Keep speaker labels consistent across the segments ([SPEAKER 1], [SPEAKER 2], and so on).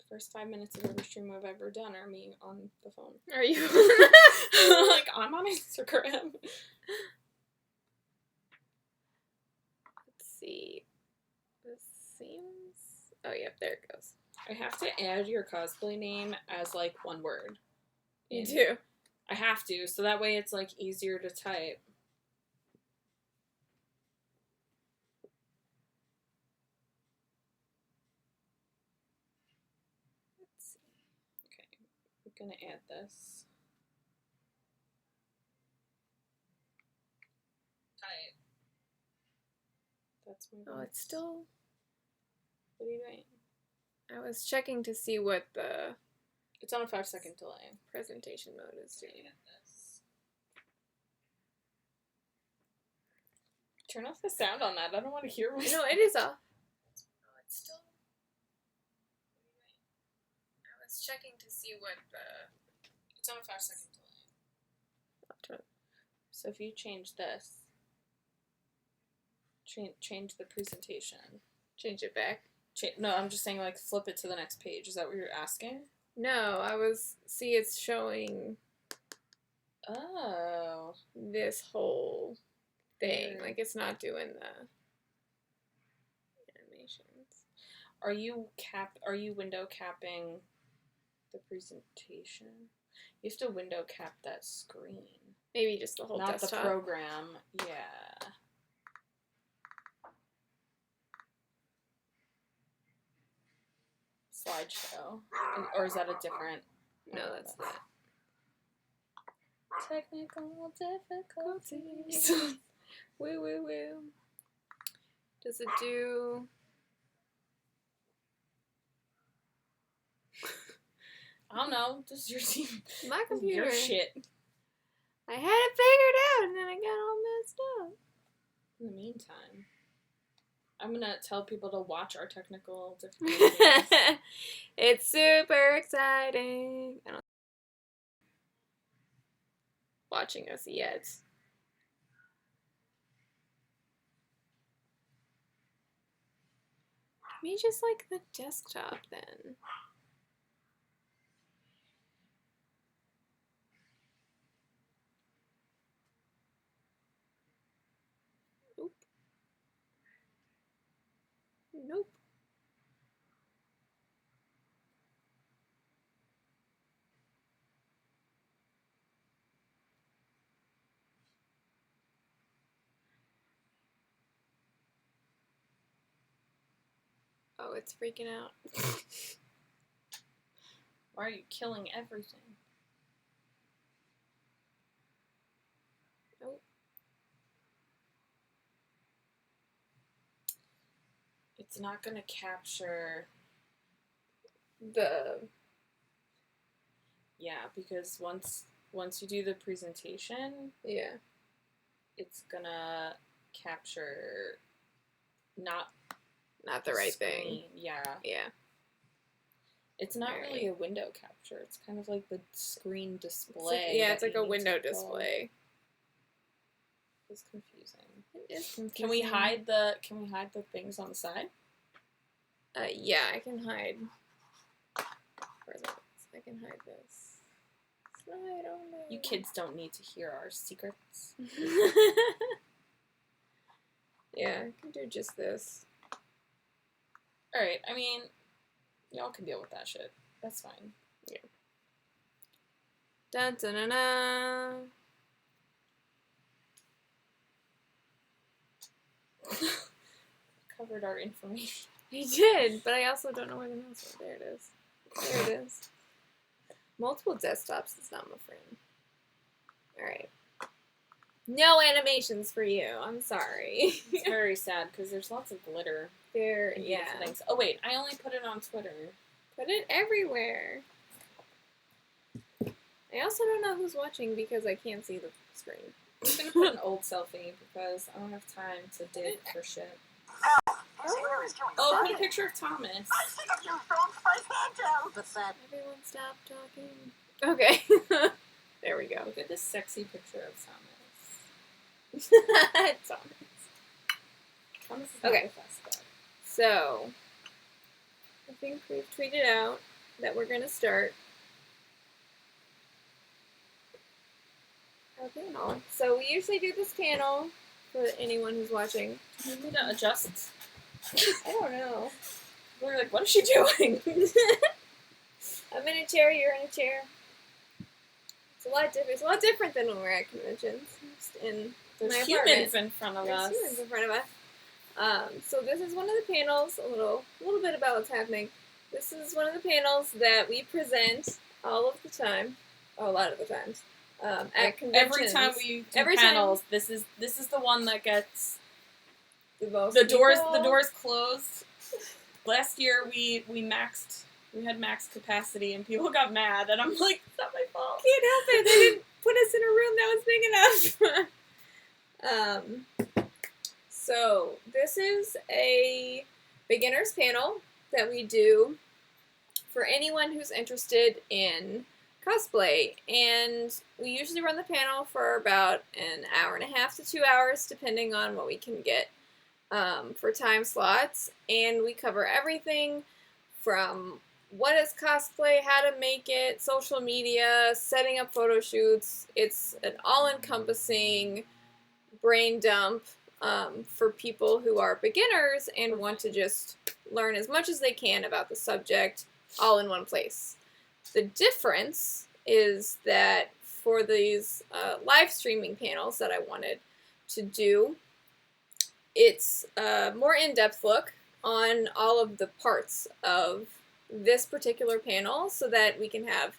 [SPEAKER 1] first 5 minutes of every stream I've ever done are me on the phone.
[SPEAKER 2] Are you?
[SPEAKER 1] Like, I'm on Instagram.
[SPEAKER 2] Let's see. This seems... Oh, yep, there it goes.
[SPEAKER 1] I have to add your cosplay name as, like, one word.
[SPEAKER 2] You do?
[SPEAKER 1] I have to, so that way it's, like, easier to type. Let's see. Okay, I'm gonna add this. Type. That's my
[SPEAKER 2] Oh, it's still...
[SPEAKER 1] What are you doing?
[SPEAKER 2] I was checking to see what the...
[SPEAKER 1] It's on a 5-second delay.
[SPEAKER 2] Presentation mode is doing.
[SPEAKER 1] Turn off the sound on that. I don't want to hear myself.
[SPEAKER 2] No, it is off. Oh, it's still... I was checking to see what the...
[SPEAKER 1] It's on a 5-second delay. So if you change this, change the presentation.
[SPEAKER 2] Change it back?
[SPEAKER 1] No, I'm just saying, like, flip it to the next page. Is that what you're asking?
[SPEAKER 2] No, I was... See, it's showing...
[SPEAKER 1] Oh.
[SPEAKER 2] This whole thing.
[SPEAKER 1] Weird.
[SPEAKER 2] Like, it's not doing the animations.
[SPEAKER 1] Are you window capping the presentation? You have to window cap that screen.
[SPEAKER 2] Maybe just the whole
[SPEAKER 1] Not
[SPEAKER 2] desktop.
[SPEAKER 1] the program. Yeah. Slideshow. Or is that a different...
[SPEAKER 2] No, that's not.
[SPEAKER 1] Technical difficulties.
[SPEAKER 2] Woo, woo, woo. Does it do...
[SPEAKER 1] I don't know. This is your team.
[SPEAKER 2] My computer.
[SPEAKER 1] Your shit.
[SPEAKER 2] I had it figured out and then I got all messed up.
[SPEAKER 1] In the meantime, I'm gonna tell people to watch our technical difficulties.
[SPEAKER 2] It's super exciting. I don't watching us yet. Maybe just like the desktop then. Nope. Nope. Oh, it's freaking out.
[SPEAKER 1] Why are you killing everything?
[SPEAKER 2] Nope.
[SPEAKER 1] It's not gonna capture...
[SPEAKER 2] The...
[SPEAKER 1] Yeah, because once you do the presentation,
[SPEAKER 2] Yeah.
[SPEAKER 1] it's gonna capture not
[SPEAKER 2] Not the right thing.
[SPEAKER 1] screen. Yeah.
[SPEAKER 2] Yeah.
[SPEAKER 1] It's not
[SPEAKER 2] Right.
[SPEAKER 1] really a window capture. It's kind of like the screen display.
[SPEAKER 2] Yeah, it's
[SPEAKER 1] that
[SPEAKER 2] like
[SPEAKER 1] you
[SPEAKER 2] a
[SPEAKER 1] need
[SPEAKER 2] window
[SPEAKER 1] to pull.
[SPEAKER 2] display.
[SPEAKER 1] It's confusing.
[SPEAKER 2] It is confusing.
[SPEAKER 1] Can we hide the things on the side?
[SPEAKER 2] Yeah, I can hide. Where's it? I can hide this. Slide on there.
[SPEAKER 1] You kids don't need to hear our secrets.
[SPEAKER 2] Yeah, I can do just this.
[SPEAKER 1] Alright, I mean, y'all can deal with that shit. That's fine.
[SPEAKER 2] Yeah. Dun dun dun dun.
[SPEAKER 1] Covered our information.
[SPEAKER 2] I did, but I also don't know where the mouse is. There it is. There it is. Multiple desktops is not my friend. Alright. No animations for you. I'm sorry.
[SPEAKER 1] It's very sad because there's lots of glitter.
[SPEAKER 2] There,
[SPEAKER 1] And
[SPEAKER 2] yeah.
[SPEAKER 1] beautiful things. Oh wait, I only put it on Twitter.
[SPEAKER 2] Put it everywhere. I also don't know who's watching because I can't see the screen.
[SPEAKER 1] I'm gonna put an old selfie because I don't have time to dig for shit. Oh, put a picture of Thomas.
[SPEAKER 2] Everyone stop talking. Okay. There we go.
[SPEAKER 1] Look at this sexy picture of Thomas.
[SPEAKER 2] Thomas.
[SPEAKER 1] Thomas is not
[SPEAKER 2] Okay.
[SPEAKER 1] with us, but
[SPEAKER 2] So, I think we've tweeted out that we're going to start our panel. So we usually do this panel for anyone who's watching.
[SPEAKER 1] Do we need to adjust?
[SPEAKER 2] I don't know.
[SPEAKER 1] We're like, what is she doing?
[SPEAKER 2] I'm in a chair, you're in a chair. It's a lot different. It's a lot different than when we're at conventions. Just in
[SPEAKER 1] There's
[SPEAKER 2] my
[SPEAKER 1] humans
[SPEAKER 2] apartment.
[SPEAKER 1] in front of
[SPEAKER 2] There's
[SPEAKER 1] us.
[SPEAKER 2] humans in front of us. So this is one of the panels, a little bit about what's happening. This is one of the panels that we present all of the time, a lot of the times, at conventions.
[SPEAKER 1] Every time we do panels, this is the one that gets
[SPEAKER 2] the most
[SPEAKER 1] the doors
[SPEAKER 2] people.
[SPEAKER 1] closed. Last year we had max capacity and people got mad and I'm like, it's not my fault.
[SPEAKER 2] Can't help it. They didn't put us in a room that was big enough. So this is a beginners panel that we do for anyone who's interested in cosplay, and we usually run the panel for about an hour and a half to 2 hours, depending on what we can get for time slots, and we cover everything from what is cosplay, how to make it, social media, setting up photo shoots. It's an all-encompassing brain dump for people who are beginners and want to just learn as much as they can about the subject all in one place. The difference is that for these live streaming panels that I wanted to do, it's a more in-depth look on all of the parts of this particular panel so that we can have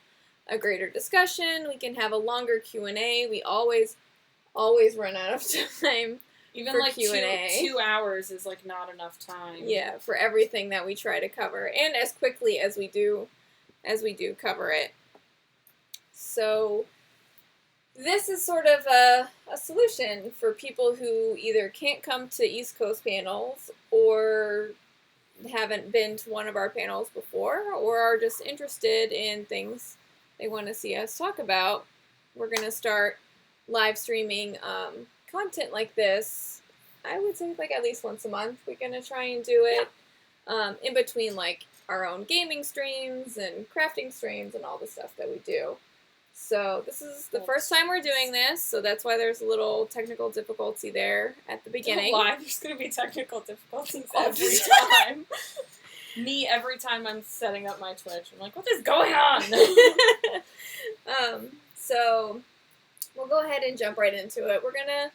[SPEAKER 2] a greater discussion, we can have a longer Q&A. We always run out of time.
[SPEAKER 1] Even
[SPEAKER 2] for
[SPEAKER 1] like
[SPEAKER 2] Q&A.
[SPEAKER 1] 2 hours is like not enough time.
[SPEAKER 2] Yeah, for everything that we try to cover, and as quickly as we do cover it. So this is sort of a solution for people who either can't come to East Coast panels or haven't been to one of our panels before or are just interested in things they want to see us talk about. We're going to start live streaming content like this, I would say like at least once a month. We're going to try and do it in between like our own gaming streams and crafting streams and all the stuff that we do. So this is the first time we're doing this, so that's why there's a little technical difficulty there at the beginning.
[SPEAKER 1] Don't lie, there's going to be technical difficulties
[SPEAKER 2] All
[SPEAKER 1] every
[SPEAKER 2] the
[SPEAKER 1] time. Me, every time I'm setting up my Twitch, I'm like, what is going on?
[SPEAKER 2] So we'll go ahead and jump right into it. We're going to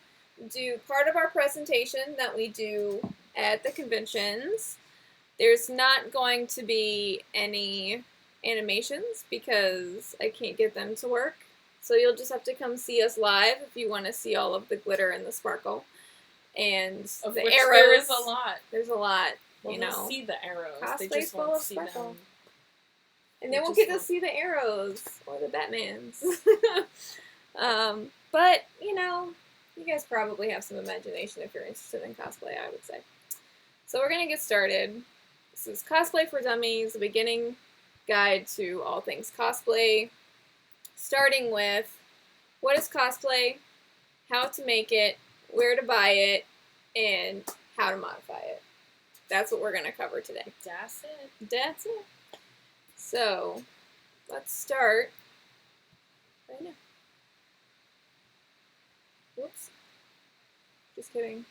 [SPEAKER 2] do part of our presentation that we do at the conventions. There's not going to be any animations because I can't get them to work. So you'll just have to come see us live if you want to see all of the glitter and the sparkle. And
[SPEAKER 1] Of
[SPEAKER 2] the
[SPEAKER 1] which
[SPEAKER 2] arrows.
[SPEAKER 1] there is a lot.
[SPEAKER 2] There's a lot,
[SPEAKER 1] Well,
[SPEAKER 2] you
[SPEAKER 1] they'll
[SPEAKER 2] know.
[SPEAKER 1] see the arrows. They
[SPEAKER 2] Cosplay's
[SPEAKER 1] just
[SPEAKER 2] full
[SPEAKER 1] won't
[SPEAKER 2] of
[SPEAKER 1] see
[SPEAKER 2] sparkle.
[SPEAKER 1] them.
[SPEAKER 2] And then we'll
[SPEAKER 1] just
[SPEAKER 2] get to
[SPEAKER 1] won't.
[SPEAKER 2] see the arrows or the Batmans. But, you know, you guys probably have some imagination if you're interested in cosplay, I would say. So we're going to get started. This is Cosplay for Dummies, a beginning guide to all things cosplay. Starting with what is cosplay, how to make it, where to buy it, and how to modify it. That's what we're going to cover today.
[SPEAKER 1] That's it.
[SPEAKER 2] That's it. So, let's start right now. Whoops. Just kidding.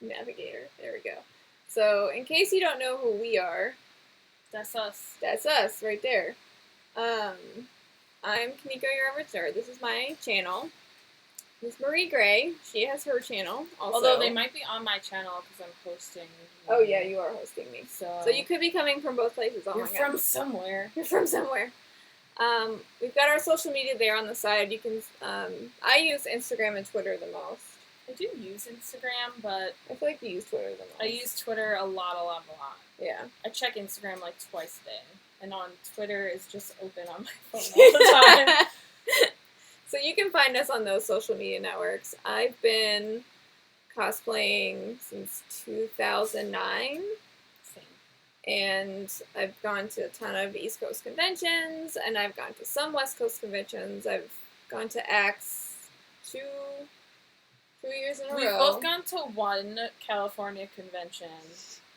[SPEAKER 2] Navigator. There we go. So, in case you don't know who we are,
[SPEAKER 1] That's us.
[SPEAKER 2] that's us right there. I'm Kaniko, your average nerd. This is my channel. Miss Marie Gray, she has her channel also.
[SPEAKER 1] Although they might be on my channel because I'm hosting.
[SPEAKER 2] Oh yeah, you are hosting me.
[SPEAKER 1] So
[SPEAKER 2] you could be coming from both places. Oh
[SPEAKER 1] you're
[SPEAKER 2] my God.
[SPEAKER 1] from somewhere.
[SPEAKER 2] You're from somewhere. We've got our social media there on the side. You can. I use Instagram and Twitter the most.
[SPEAKER 1] I do use Instagram, but
[SPEAKER 2] I feel like you use Twitter the most.
[SPEAKER 1] I use Twitter a lot.
[SPEAKER 2] Yeah.
[SPEAKER 1] I check Instagram like twice a day, and on Twitter it's just open on my phone all the time.
[SPEAKER 2] So you can find us on those social media networks. I've been cosplaying since 2009.
[SPEAKER 1] Same.
[SPEAKER 2] And I've gone to a ton of East Coast conventions, and I've gone to some West Coast conventions. I've gone to AX 2 years in a row.
[SPEAKER 1] We've both gone to one California convention.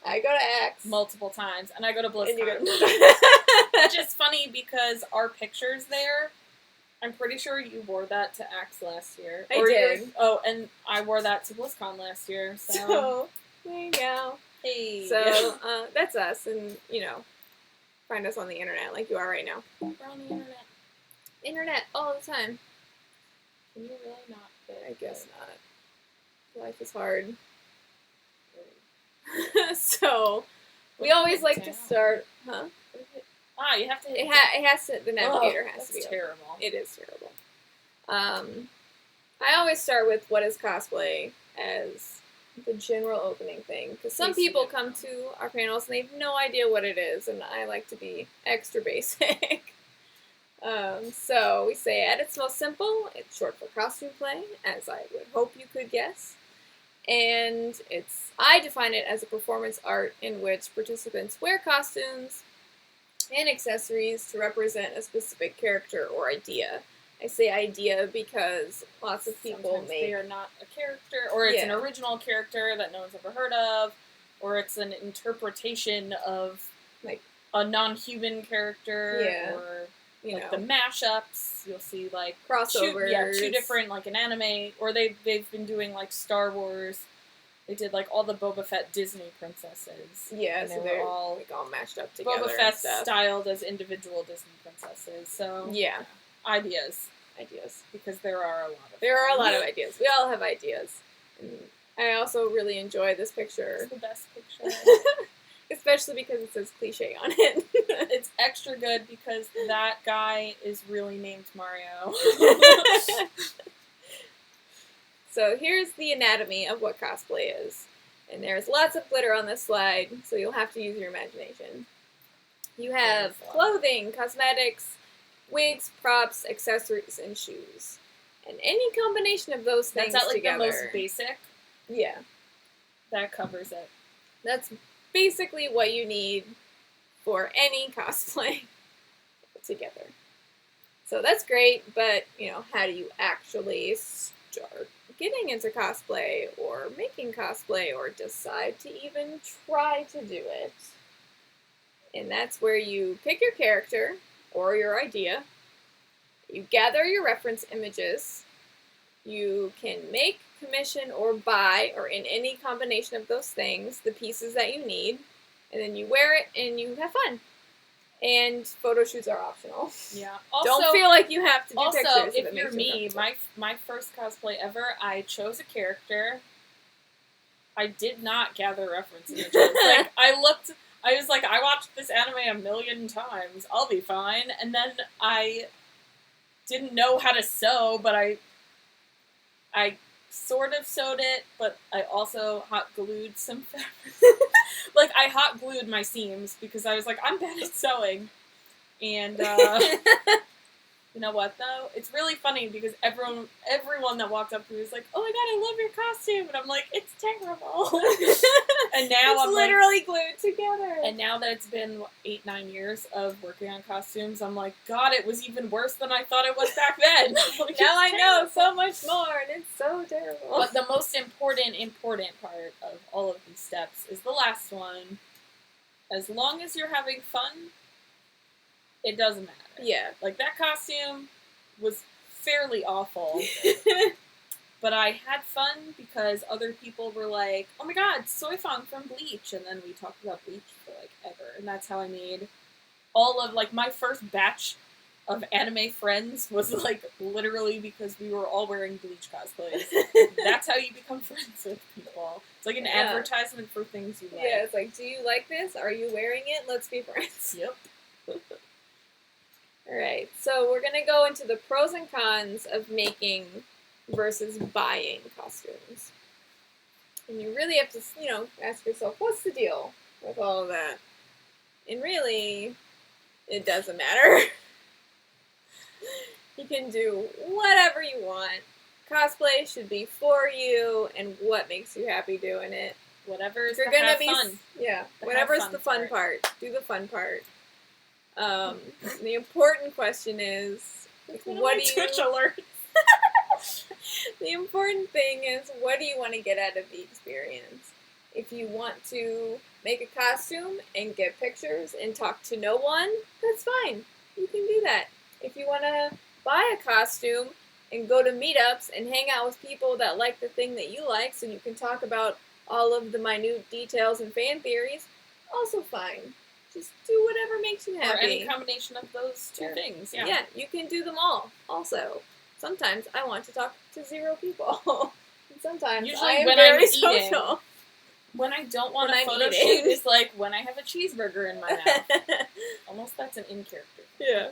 [SPEAKER 2] I go to Axe.
[SPEAKER 1] multiple times, and I go to BlizzCon.
[SPEAKER 2] And you go
[SPEAKER 1] Which is funny because our pictures there, I'm pretty sure you wore that to Axe last year.
[SPEAKER 2] I did.
[SPEAKER 1] And I wore that to BlizzCon last year.
[SPEAKER 2] So, there you go.
[SPEAKER 1] Hey.
[SPEAKER 2] So, that's us, and, find us on the internet like you are right now.
[SPEAKER 1] We're on the internet.
[SPEAKER 2] Internet all the time.
[SPEAKER 1] Can you really not?
[SPEAKER 2] I guess not. Life is hard. So, we always like to start, huh?
[SPEAKER 1] You have to.
[SPEAKER 2] It has to. The navigator has to be
[SPEAKER 1] terrible.
[SPEAKER 2] Open. It is terrible. I always start with what is cosplay as the general opening thing, because some people come to our panels and they have no idea what it is, and I like to be extra basic. So we say at its most simple, it's short for costume play, as I would hope you could guess. And I define it as a performance art in which participants wear costumes and accessories to represent a specific character or idea. I say idea because lots of people
[SPEAKER 1] they are not a character, or it's an original character that no one's ever heard of, or it's an interpretation of
[SPEAKER 2] like
[SPEAKER 1] a non-human character, or the mashups. You'll see like
[SPEAKER 2] crossovers.
[SPEAKER 1] Two different, like an anime, or they've been doing like Star Wars. They did like all the Boba Fett Disney princesses.
[SPEAKER 2] Yeah,
[SPEAKER 1] and
[SPEAKER 2] so
[SPEAKER 1] they're all
[SPEAKER 2] mashed up together.
[SPEAKER 1] Boba Fett styled as individual Disney princesses. So ideas, because there are a lot of
[SPEAKER 2] ideas. We all have ideas. And I also really enjoy this picture.
[SPEAKER 1] It's the best picture.
[SPEAKER 2] Especially because it says cliche on it.
[SPEAKER 1] It's extra good because that guy is really named Mario.
[SPEAKER 2] So here's the anatomy of what cosplay is. And there's lots of glitter on this slide, so you'll have to use your imagination. You have clothing, cosmetics, wigs, props, accessories, and shoes. And any combination of those things together.
[SPEAKER 1] The most basic?
[SPEAKER 2] Yeah.
[SPEAKER 1] That covers it.
[SPEAKER 2] That's basically what you need for any cosplay together. So that's great, but, how do you actually start getting into cosplay, or making cosplay, or decide to even try to do it? And that's where you pick your character, or your idea, you gather your reference images, you can make, commission, or buy, or in any combination of those things, the pieces that you need, and then you wear it and you have fun. And photo shoots are optional.
[SPEAKER 1] Yeah.
[SPEAKER 2] Don't feel like you have to do pictures.
[SPEAKER 1] Also, if you're me, my first cosplay ever, I chose a character. I did not gather reference images. I was like, I watched this anime 1,000,000 times. I'll be fine. And then I didn't know how to sew, but I sort of sewed it, but I also hot glued some fabric. I hot glued my seams because I was like, I'm bad at sewing. And you know what though? It's really funny because everyone that walked up to me was like, "Oh my god, I love your costume," and I'm like, "It's terrible." And now
[SPEAKER 2] it's literally glued together.
[SPEAKER 1] And now that it's been 8-9 years of working on costumes, I'm like, God, it was even worse than I thought it was back then.
[SPEAKER 2] Now I know so much more, and it's so terrible.
[SPEAKER 1] But the most important part of all of these steps is the last one. As long as you're having fun, it doesn't matter.
[SPEAKER 2] Yeah.
[SPEAKER 1] That costume was fairly awful. But I had fun because other people were like, "Oh my god, Soifong from Bleach." And then we talked about Bleach for ever. And that's how I made all of my first batch of anime friends was literally because we were all wearing Bleach cosplays. That's how you become friends with people. It's like an advertisement for things you like.
[SPEAKER 2] Yeah, it's like, do you like this? Are you wearing it? Let's be friends.
[SPEAKER 1] Yep.
[SPEAKER 2] Alright, so we're going to go into the pros and cons of making versus buying costumes. And you really have to, ask yourself, what's the deal with all of that? And really, it doesn't matter. You can do whatever you want. Cosplay should be for you and what makes you happy doing it.
[SPEAKER 1] Whatever's fun.
[SPEAKER 2] Yeah, whatever's the fun part. Do the fun part. The important question is, what do you...
[SPEAKER 1] Twitch alert.
[SPEAKER 2] The important thing is, what do you want to get out of the experience? If you want to make a costume and get pictures and talk to no one, that's fine. You can do that. If you want to buy a costume and go to meetups and hang out with people that like the thing that you like so you can talk about all of the minute details and fan theories, also fine. Just do whatever makes you happy.
[SPEAKER 1] Or any combination of those two things. Yeah.
[SPEAKER 2] Yeah, you can do them all. Also, sometimes I want to talk to 0 people. And sometimes
[SPEAKER 1] Usually
[SPEAKER 2] I am
[SPEAKER 1] when
[SPEAKER 2] very
[SPEAKER 1] I'm eating,
[SPEAKER 2] social.
[SPEAKER 1] when I don't want
[SPEAKER 2] When
[SPEAKER 1] a
[SPEAKER 2] I'm
[SPEAKER 1] photo
[SPEAKER 2] eating.
[SPEAKER 1] shoot is like when I have a cheeseburger in my mouth. Almost that's an in-character.
[SPEAKER 2] Yeah.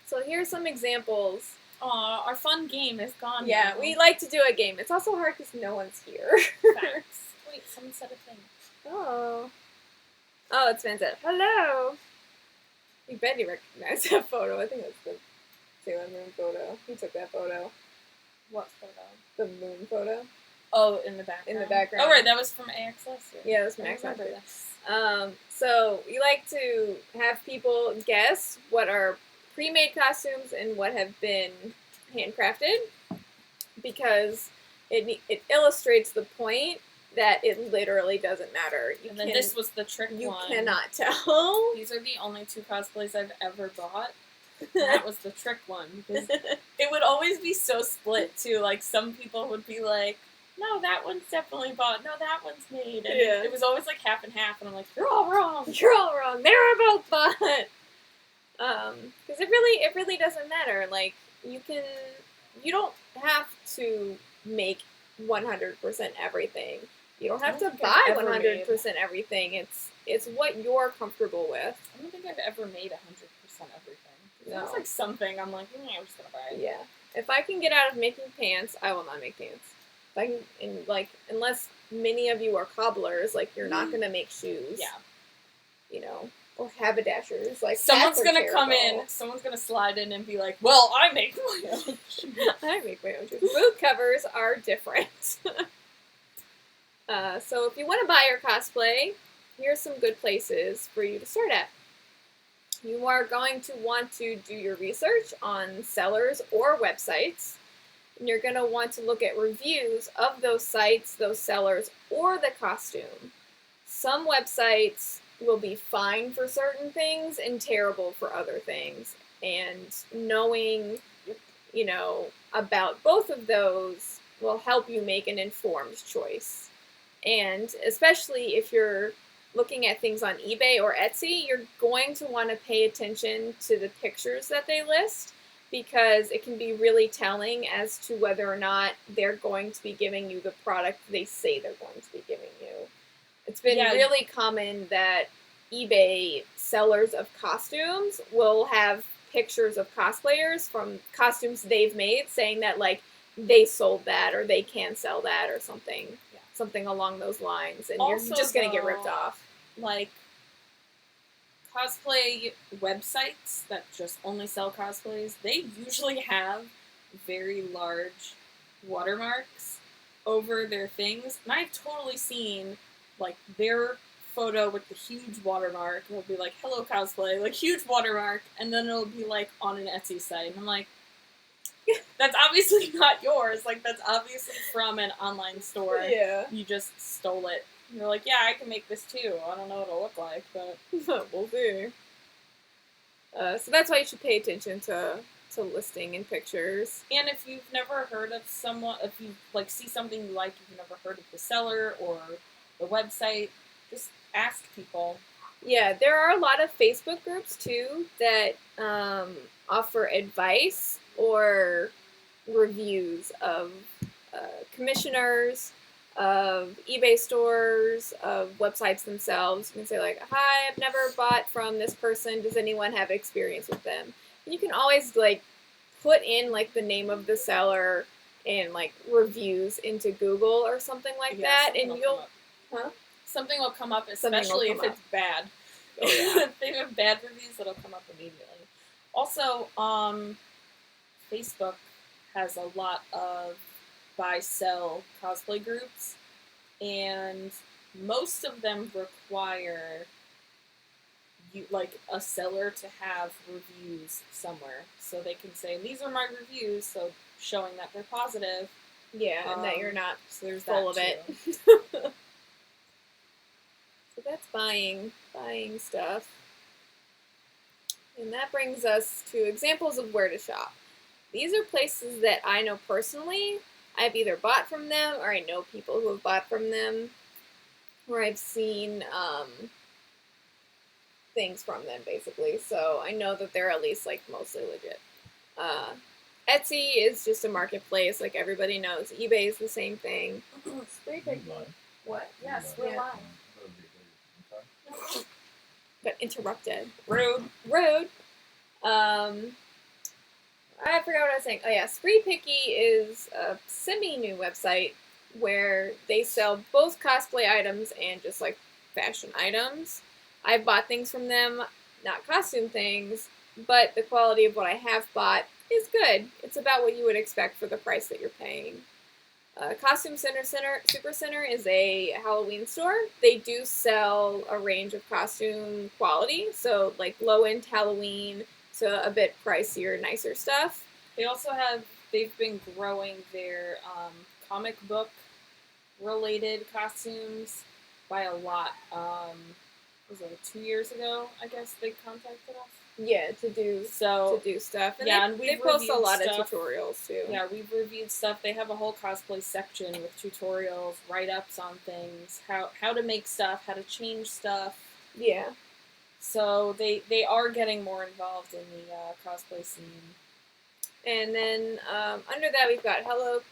[SPEAKER 2] So here's some examples.
[SPEAKER 1] Aw, our fun game is gone
[SPEAKER 2] Yeah,
[SPEAKER 1] now.
[SPEAKER 2] we like to do a game. It's also hard because no one's here.
[SPEAKER 1] Facts. Wait, someone said a thing.
[SPEAKER 2] Oh. Oh, it's Vincent. Hello. You bet you recognize that photo. I think that's the Sailor Moon photo. He took that photo.
[SPEAKER 1] What photo?
[SPEAKER 2] The moon photo.
[SPEAKER 1] Oh, in the background.
[SPEAKER 2] In the background.
[SPEAKER 1] Oh, right, that was from AXS.
[SPEAKER 2] Yeah, that was from
[SPEAKER 1] I remember
[SPEAKER 2] AXS.
[SPEAKER 1] this.
[SPEAKER 2] So we like to have people guess what are pre-made costumes and what have been handcrafted, because it illustrates the point that it literally doesn't matter.
[SPEAKER 1] And then this was the trick one.
[SPEAKER 2] You cannot tell.
[SPEAKER 1] These are the only 2 cosplays I've ever bought. That was the trick one. Because it would always be so split, too. Like, some people would be like, no, that one's definitely bought. No, that one's made. And
[SPEAKER 2] Yeah.
[SPEAKER 1] it was always like half and half. And I'm like, you're all wrong.
[SPEAKER 2] You're all wrong. They were both bought. Because it really doesn't matter. Like, you don't have to make 100% everything. You don't have to buy 100% everything. It's what you're comfortable with.
[SPEAKER 1] I don't think I've ever made 100% everything.
[SPEAKER 2] No.
[SPEAKER 1] It's like something I'm like, I'm just gonna buy it.
[SPEAKER 2] Yeah. If I can get out of making pants, I will not make pants. If I can, and like, unless many of you are cobblers, like, you're not gonna make shoes.
[SPEAKER 1] Yeah.
[SPEAKER 2] You know, or haberdashers. Like,
[SPEAKER 1] Someone's
[SPEAKER 2] hats are
[SPEAKER 1] gonna come in,
[SPEAKER 2] terrible.
[SPEAKER 1] someone's gonna slide in and be like, well, I make my own.
[SPEAKER 2] I make my own shoes. Boot covers are different. So if you want to buy your cosplay, here's some good places for you to start at. You are going to want to do your research on sellers or websites. And you're going to want to look at reviews of those sites, those sellers, or the costume. Some websites will be fine for certain things and terrible for other things. And knowing, about both of those will help you make an informed choice. And especially if you're looking at things on eBay or Etsy, you're going to want to pay attention to the pictures that they list, because it can be really telling as to whether or not they're going to be giving you the product they say they're going to be giving you. It's been really common that eBay sellers of costumes will have pictures of cosplayers from costumes they've made saying that, like, they sold that or they can sell that or something. Yeah. Something along those lines. And also, you're just going to get ripped off.
[SPEAKER 1] Like, cosplay websites that just only sell cosplays, they usually have very large watermarks over their things. And I've totally seen, like, their photo with the huge watermark. It'll be like, hello cosplay, like, huge watermark, and then it'll be, like, on an Etsy site. And I'm like, that's obviously not yours. Like, that's obviously from an online store.
[SPEAKER 2] Yeah.
[SPEAKER 1] You just stole it. You're like, yeah, I can make this too. I don't know what it'll look like, but
[SPEAKER 2] we'll see. So that's why you should pay attention to listing and pictures.
[SPEAKER 1] And if you've never heard of someone, if you like see something you like, you've never heard of the seller or the website, just ask people.
[SPEAKER 2] Yeah, there are a lot of Facebook groups too that offer advice or reviews of commissioners, of eBay stores, of websites themselves. You can say, like, hi, I've never bought from this person. Does anyone have experience with them? And you can always, like, put in, like, the name of the seller and, like, reviews into Google or something like that, and you'll... Huh?
[SPEAKER 1] Something will come up, especially if it's bad.
[SPEAKER 2] Oh, yeah.
[SPEAKER 1] If they have bad reviews, it'll come up immediately. Also, Facebook has a lot of buy-sell cosplay groups, and most of them require you, like, a seller to have reviews somewhere, so they can say, these are my reviews, so showing that they're positive.
[SPEAKER 2] Yeah, and that you're not
[SPEAKER 1] so there's
[SPEAKER 2] full of
[SPEAKER 1] too.
[SPEAKER 2] it. So that's buying stuff. And that brings us to examples of where to shop. These are places that I know personally. I've either bought from them or I know people who have bought from them, or I've seen things from them, basically. So I know that they're at least like mostly legit. Etsy is just a marketplace, like everybody knows. eBay is the same thing. Spray picking. What?
[SPEAKER 1] Yes, we're live.
[SPEAKER 2] Got interrupted.
[SPEAKER 1] Rude.
[SPEAKER 2] I forgot what I was saying. Oh yeah, Spree Picky is a semi-new website where they sell both cosplay items and just like fashion items. I've bought things from them, not costume things, but the quality of what I have bought is good. It's about what you would expect for the price that you're paying. Costume Super Center is a Halloween store. They do sell a range of costume quality, so like low-end Halloween, so a bit pricier, nicer stuff.
[SPEAKER 1] They've been growing their comic book related costumes by a lot. Was it 2 years ago? I guess they contacted us.
[SPEAKER 2] Yeah, to do stuff. And
[SPEAKER 1] yeah,
[SPEAKER 2] they post a lot of tutorials too.
[SPEAKER 1] Yeah, we've reviewed stuff. They have a whole cosplay section with tutorials, write-ups on things, how to make stuff, how to change stuff.
[SPEAKER 2] Yeah.
[SPEAKER 1] So they are getting more involved in the cosplay scene.
[SPEAKER 2] And then under that we've got Hello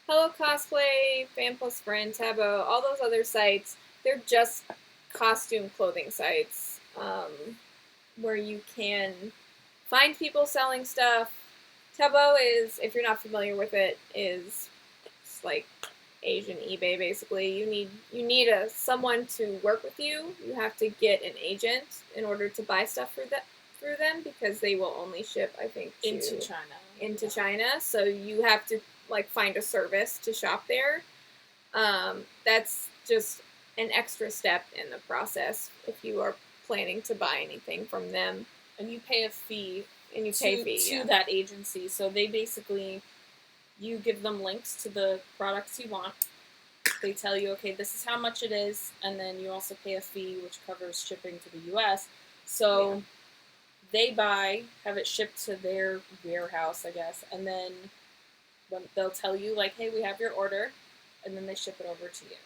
[SPEAKER 2] Cosplay, Fan Plus Friend, Tabo, all those other sites. They're just costume clothing sites where you can find people selling stuff. Tabo is, if you're not familiar with it, is like Asian eBay basically. You need someone to work with you. You have to get an agent in order to buy stuff through them because they will only ship, I think,
[SPEAKER 1] into China.
[SPEAKER 2] China. So you have to like find a service to shop there. That's just an extra step in the process if you are planning to buy anything from them.
[SPEAKER 1] And you pay a fee.
[SPEAKER 2] And you pay a fee
[SPEAKER 1] to that agency. So they basically, you give them links to the products you want. They tell you, okay, this is how much it is, and then you also pay a fee which covers shipping to the U.S. So they have it shipped to their warehouse, I guess, and then when they'll tell you, like, hey, we have your order, and then they ship it over to you.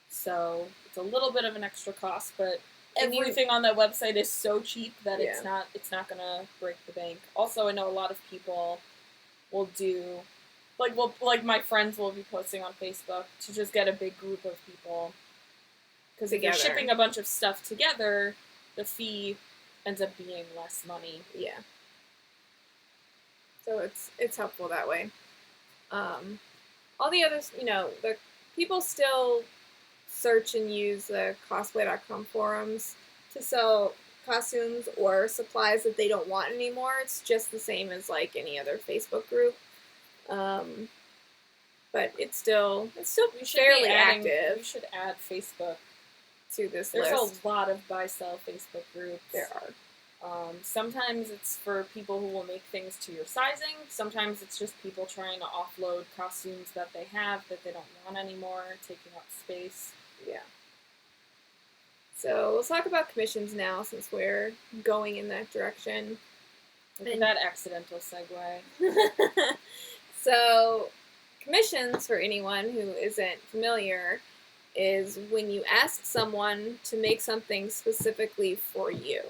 [SPEAKER 1] So it's a little bit of an extra cost, but everything on that website is so cheap that it's not gonna break the bank. Also, I know a lot of people will do, like my friends will be posting on Facebook to just get a big group of people. Because if you're shipping a bunch of stuff together, the fee ends up being less money.
[SPEAKER 2] Yeah. So it's helpful that way. All the others, the people still search and use the cosplay.com forums to sell costumes or supplies that they don't want anymore. It's just the same as like any other Facebook group. But it's still fairly active.
[SPEAKER 1] We should add Facebook
[SPEAKER 2] to this
[SPEAKER 1] list.
[SPEAKER 2] There's
[SPEAKER 1] a lot of buy-sell Facebook groups.
[SPEAKER 2] There are.
[SPEAKER 1] Sometimes it's for people who will make things to your sizing. Sometimes it's just people trying to offload costumes that they have that they don't want anymore, taking up space.
[SPEAKER 2] Yeah. So let's talk about commissions now, since we're going in that direction.
[SPEAKER 1] Look at that accidental segue.
[SPEAKER 2] So, commissions, for anyone who isn't familiar, is when you ask someone to make something specifically for you.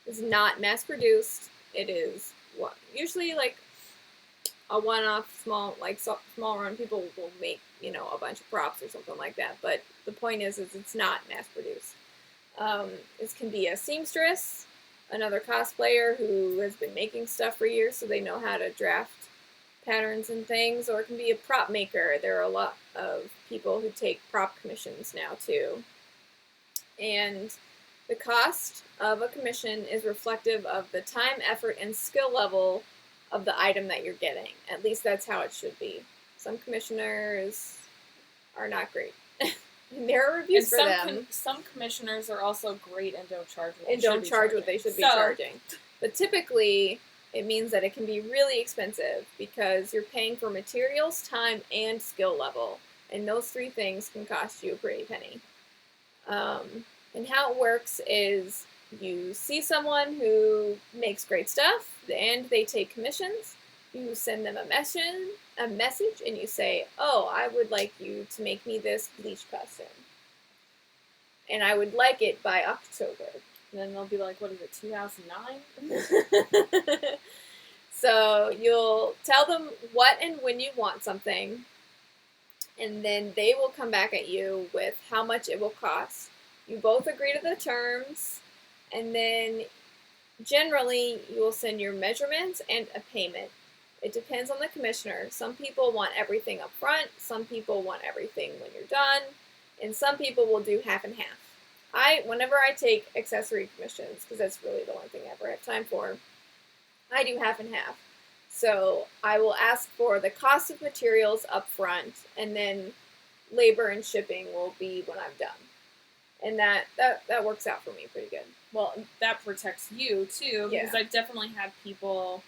[SPEAKER 2] It's not mass-produced. It is usually like a one-off small run. People will make, a bunch of props or something like that. But the point is it's not mass-produced. This can be a seamstress, another cosplayer who has been making stuff for years, so they know how to draft patterns and things, or it can be a prop maker. There are a lot of people who take prop commissions now too. And the cost of a commission is reflective of the time, effort, and skill level of the item that you're getting. At least that's how it should be. Some commissioners are not great. And there are reviews for them.
[SPEAKER 1] Some commissioners are also great and don't charge what
[SPEAKER 2] they should be charging. But typically, it means that it can be really expensive because you're paying for materials, time, and skill level. And those three things can cost you a pretty penny. And how it works is you see someone who makes great stuff and they take commissions. You send them a message, and you say, "Oh, I would like you to make me this bleach costume, and I would like it by October."
[SPEAKER 1] And then they'll be like, "What is it, 2009?"
[SPEAKER 2] So you'll tell them what and when you want something, and then they will come back at you with how much it will cost. You both agree to the terms, and then generally you will send your measurements and a payment. It depends on the commissioner. Some people want everything up front, some people want everything when you're done, and some people will do half and half. Whenever I take accessory commissions, because that's really the one thing I ever have time for, I do half and half. So I will ask for the cost of materials up front, and then labor and shipping will be when I'm done. And that works out for me pretty good.
[SPEAKER 1] Well, that protects you too, because
[SPEAKER 2] Yeah.
[SPEAKER 1] I've definitely had people,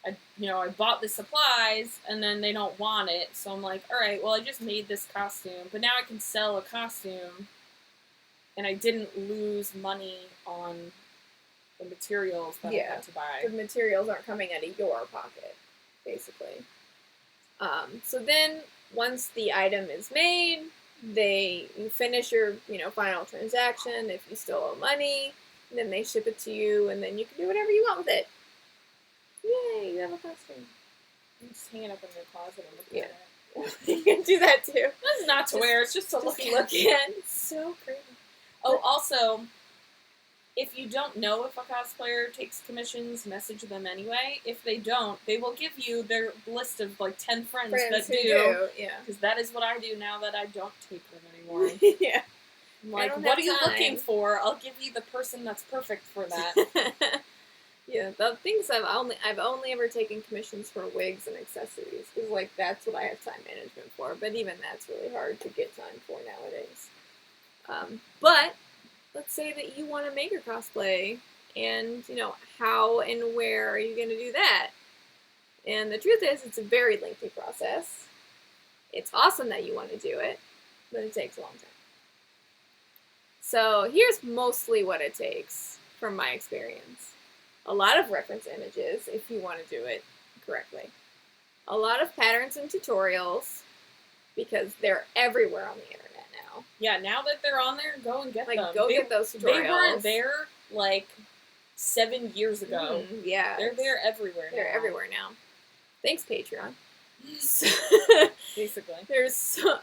[SPEAKER 1] I bought the supplies and then they don't want it, so I'm like, all right, well, I just made this costume, but now I can sell a costume, and I didn't lose money on the materials that I had to buy.
[SPEAKER 2] The materials aren't coming out of your pocket, basically. So then, once the item is made, you finish your final transaction. If you still owe money, then they ship it to you, and then you can do whatever you want with it. Yay! You have a costume.
[SPEAKER 1] I'm just hanging up in your closet and looking at it.
[SPEAKER 2] You can do that too.
[SPEAKER 1] That's not to wear. It's just to look at.
[SPEAKER 2] It's so pretty.
[SPEAKER 1] Oh, also, if you don't know if a cosplayer takes commissions, message them anyway. If they don't, they will give you their list of like 10 friends that do.
[SPEAKER 2] Yeah.
[SPEAKER 1] Because that is what I do now that I don't take them anymore.
[SPEAKER 2] Yeah.
[SPEAKER 1] I'm like, what are you looking for? I'll give you the person that's perfect for that.
[SPEAKER 2] Yeah, the things I've only ever taken commissions for wigs and accessories, because like that's what I have time management for. But even that's really hard to get time for nowadays. But let's say that you want to make your cosplay, and how and where are you going to do that? And the truth is, it's a very lengthy process. It's awesome that you want to do it, but it takes a long time. So here's mostly what it takes from my experience. A lot of reference images, if you want to do it correctly. A lot of patterns and tutorials, because they're everywhere on the internet now.
[SPEAKER 1] Yeah, now that they're on there, go and get them.
[SPEAKER 2] Go get those tutorials.
[SPEAKER 1] They weren't there, 7 years ago.
[SPEAKER 2] Yeah.
[SPEAKER 1] They're there everywhere now.
[SPEAKER 2] They're everywhere now. Thanks, Patreon.
[SPEAKER 1] Basically.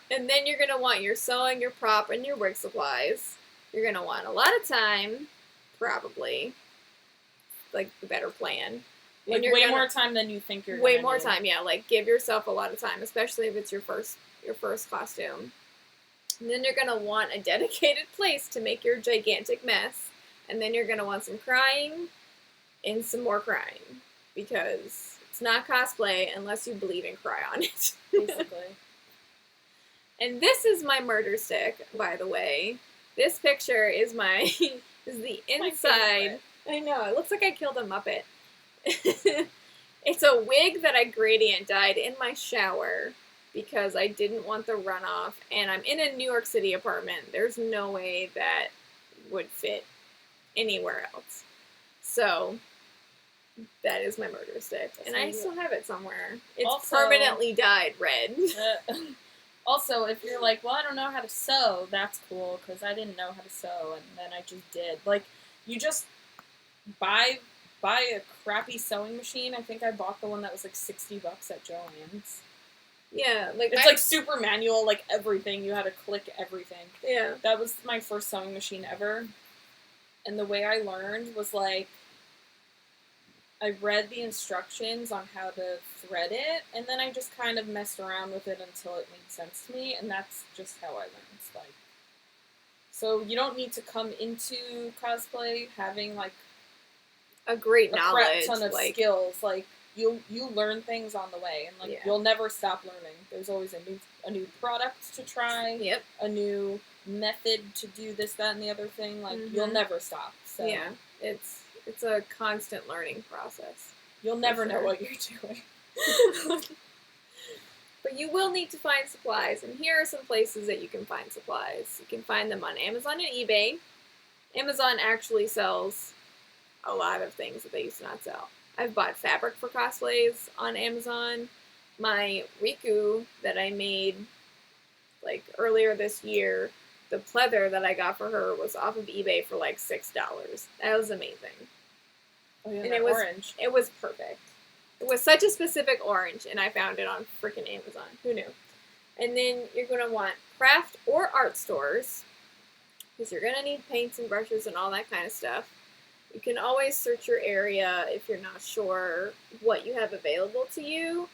[SPEAKER 2] And then you're going to want your sewing, your prop, and your wig supplies. You're going to want a lot of time, probably. Like, the better plan.
[SPEAKER 1] More time than you think you're going to
[SPEAKER 2] Way more time, yeah. Give yourself a lot of time, especially if it's your first costume. And then you're going to want a dedicated place to make your gigantic mess. And then you're going to want some crying and some more crying. Because it's not cosplay unless you bleed and cry on it.
[SPEAKER 1] Basically.
[SPEAKER 2] And this is my murder stick, by the way. This picture is the inside. I know, it looks like I killed a Muppet. It's a wig that I gradient dyed in my shower because I didn't want the runoff, and I'm in a New York City apartment. There's no way that would fit anywhere else. So that is my murder stick, and I still have it somewhere. It's permanently dyed red.
[SPEAKER 1] Also, if you're like, well, I don't know how to sew, that's cool, because I didn't know how to sew, and then I just did. You just buy a crappy sewing machine. I think I bought the one that was $60 at Joann's.
[SPEAKER 2] Yeah,
[SPEAKER 1] it's super manual, everything. You had to click everything.
[SPEAKER 2] Yeah.
[SPEAKER 1] That was my first sewing machine ever. And the way I learned was I read the instructions on how to thread it, and then I just kind of messed around with it until it made sense to me, and that's just how I learned. So you don't need to come into cosplay having
[SPEAKER 2] a great knowledge,
[SPEAKER 1] crap ton of skills. You learn things on the way, and you'll never stop learning. There's always a new product to try.
[SPEAKER 2] Yep.
[SPEAKER 1] A new method to do this, that, and the other thing. You'll never stop. So
[SPEAKER 2] yeah, it's a constant learning process.
[SPEAKER 1] You'll never know what you're doing.
[SPEAKER 2] But you will need to find supplies, and here are some places that you can find supplies. You can find them on Amazon and eBay. Amazon actually sells a lot of things that they used to not sell. I've bought fabric for cosplays on Amazon. My Riku that I made like earlier this year, the pleather that I got for her was off of eBay for like $6. That was amazing.
[SPEAKER 1] Oh, yeah,
[SPEAKER 2] And
[SPEAKER 1] that orange.
[SPEAKER 2] It was perfect. It was such a specific orange, and I found it on freaking Amazon. Who knew? And then you're going to want craft or art stores, because you're going to need paints and brushes and all that kind of stuff. You can always search your area if you're not sure what you have available to you.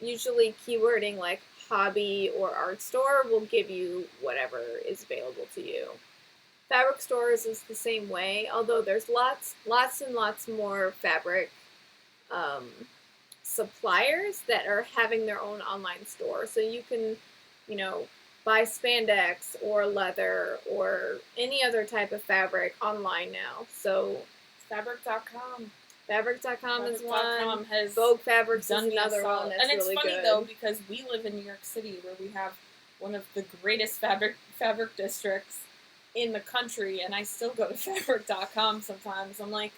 [SPEAKER 2] Usually keywording like hobby or art store will give you whatever is available to you. Fabric stores is the same way, although there's lots and lots more fabric suppliers that are having their own online store. So you can, buy spandex or leather or any other type of fabric online now. So
[SPEAKER 1] Fabric.com.
[SPEAKER 2] Fabric.com is one.
[SPEAKER 1] Has
[SPEAKER 2] Vogue Fabrics is another one that's
[SPEAKER 1] and it's
[SPEAKER 2] really
[SPEAKER 1] funny
[SPEAKER 2] good.
[SPEAKER 1] though, because we live in New York City, where we have one of the greatest fabric districts in the country, and I still go to Fabric.com sometimes. I'm like,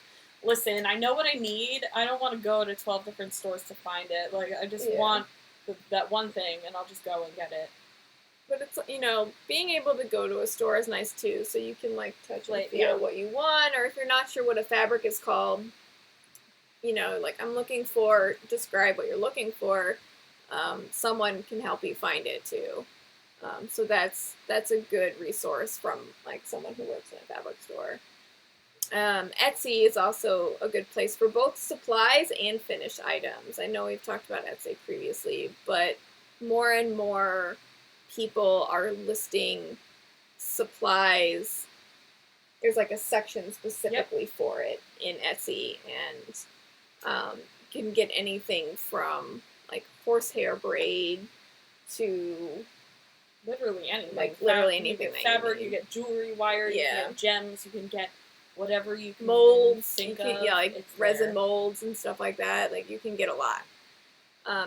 [SPEAKER 1] listen, I know what I need. I don't want to go to 12 different stores to find it. Like, I just want that one thing, and I'll just go and get it.
[SPEAKER 2] But it's, being able to go to a store is nice too, so you can like touch and feel what you want, or if you're not sure what a fabric is called, like describe what you're looking for, someone can help you find it too. So that's a good resource from like someone who works in a fabric store. Etsy is also a good place for both supplies and finished items. I know we've talked about Etsy previously, but more and more people are listing supplies. There's like a section specifically for it in Etsy, and you can get anything from like horsehair braid to
[SPEAKER 1] literally anything.
[SPEAKER 2] Like literally anything.
[SPEAKER 1] You get fabric, you get jewelry wire, you can get gems, you can get whatever you can
[SPEAKER 2] molds,
[SPEAKER 1] think of.
[SPEAKER 2] Yeah, like resin molds and stuff like that. Like you can get a lot.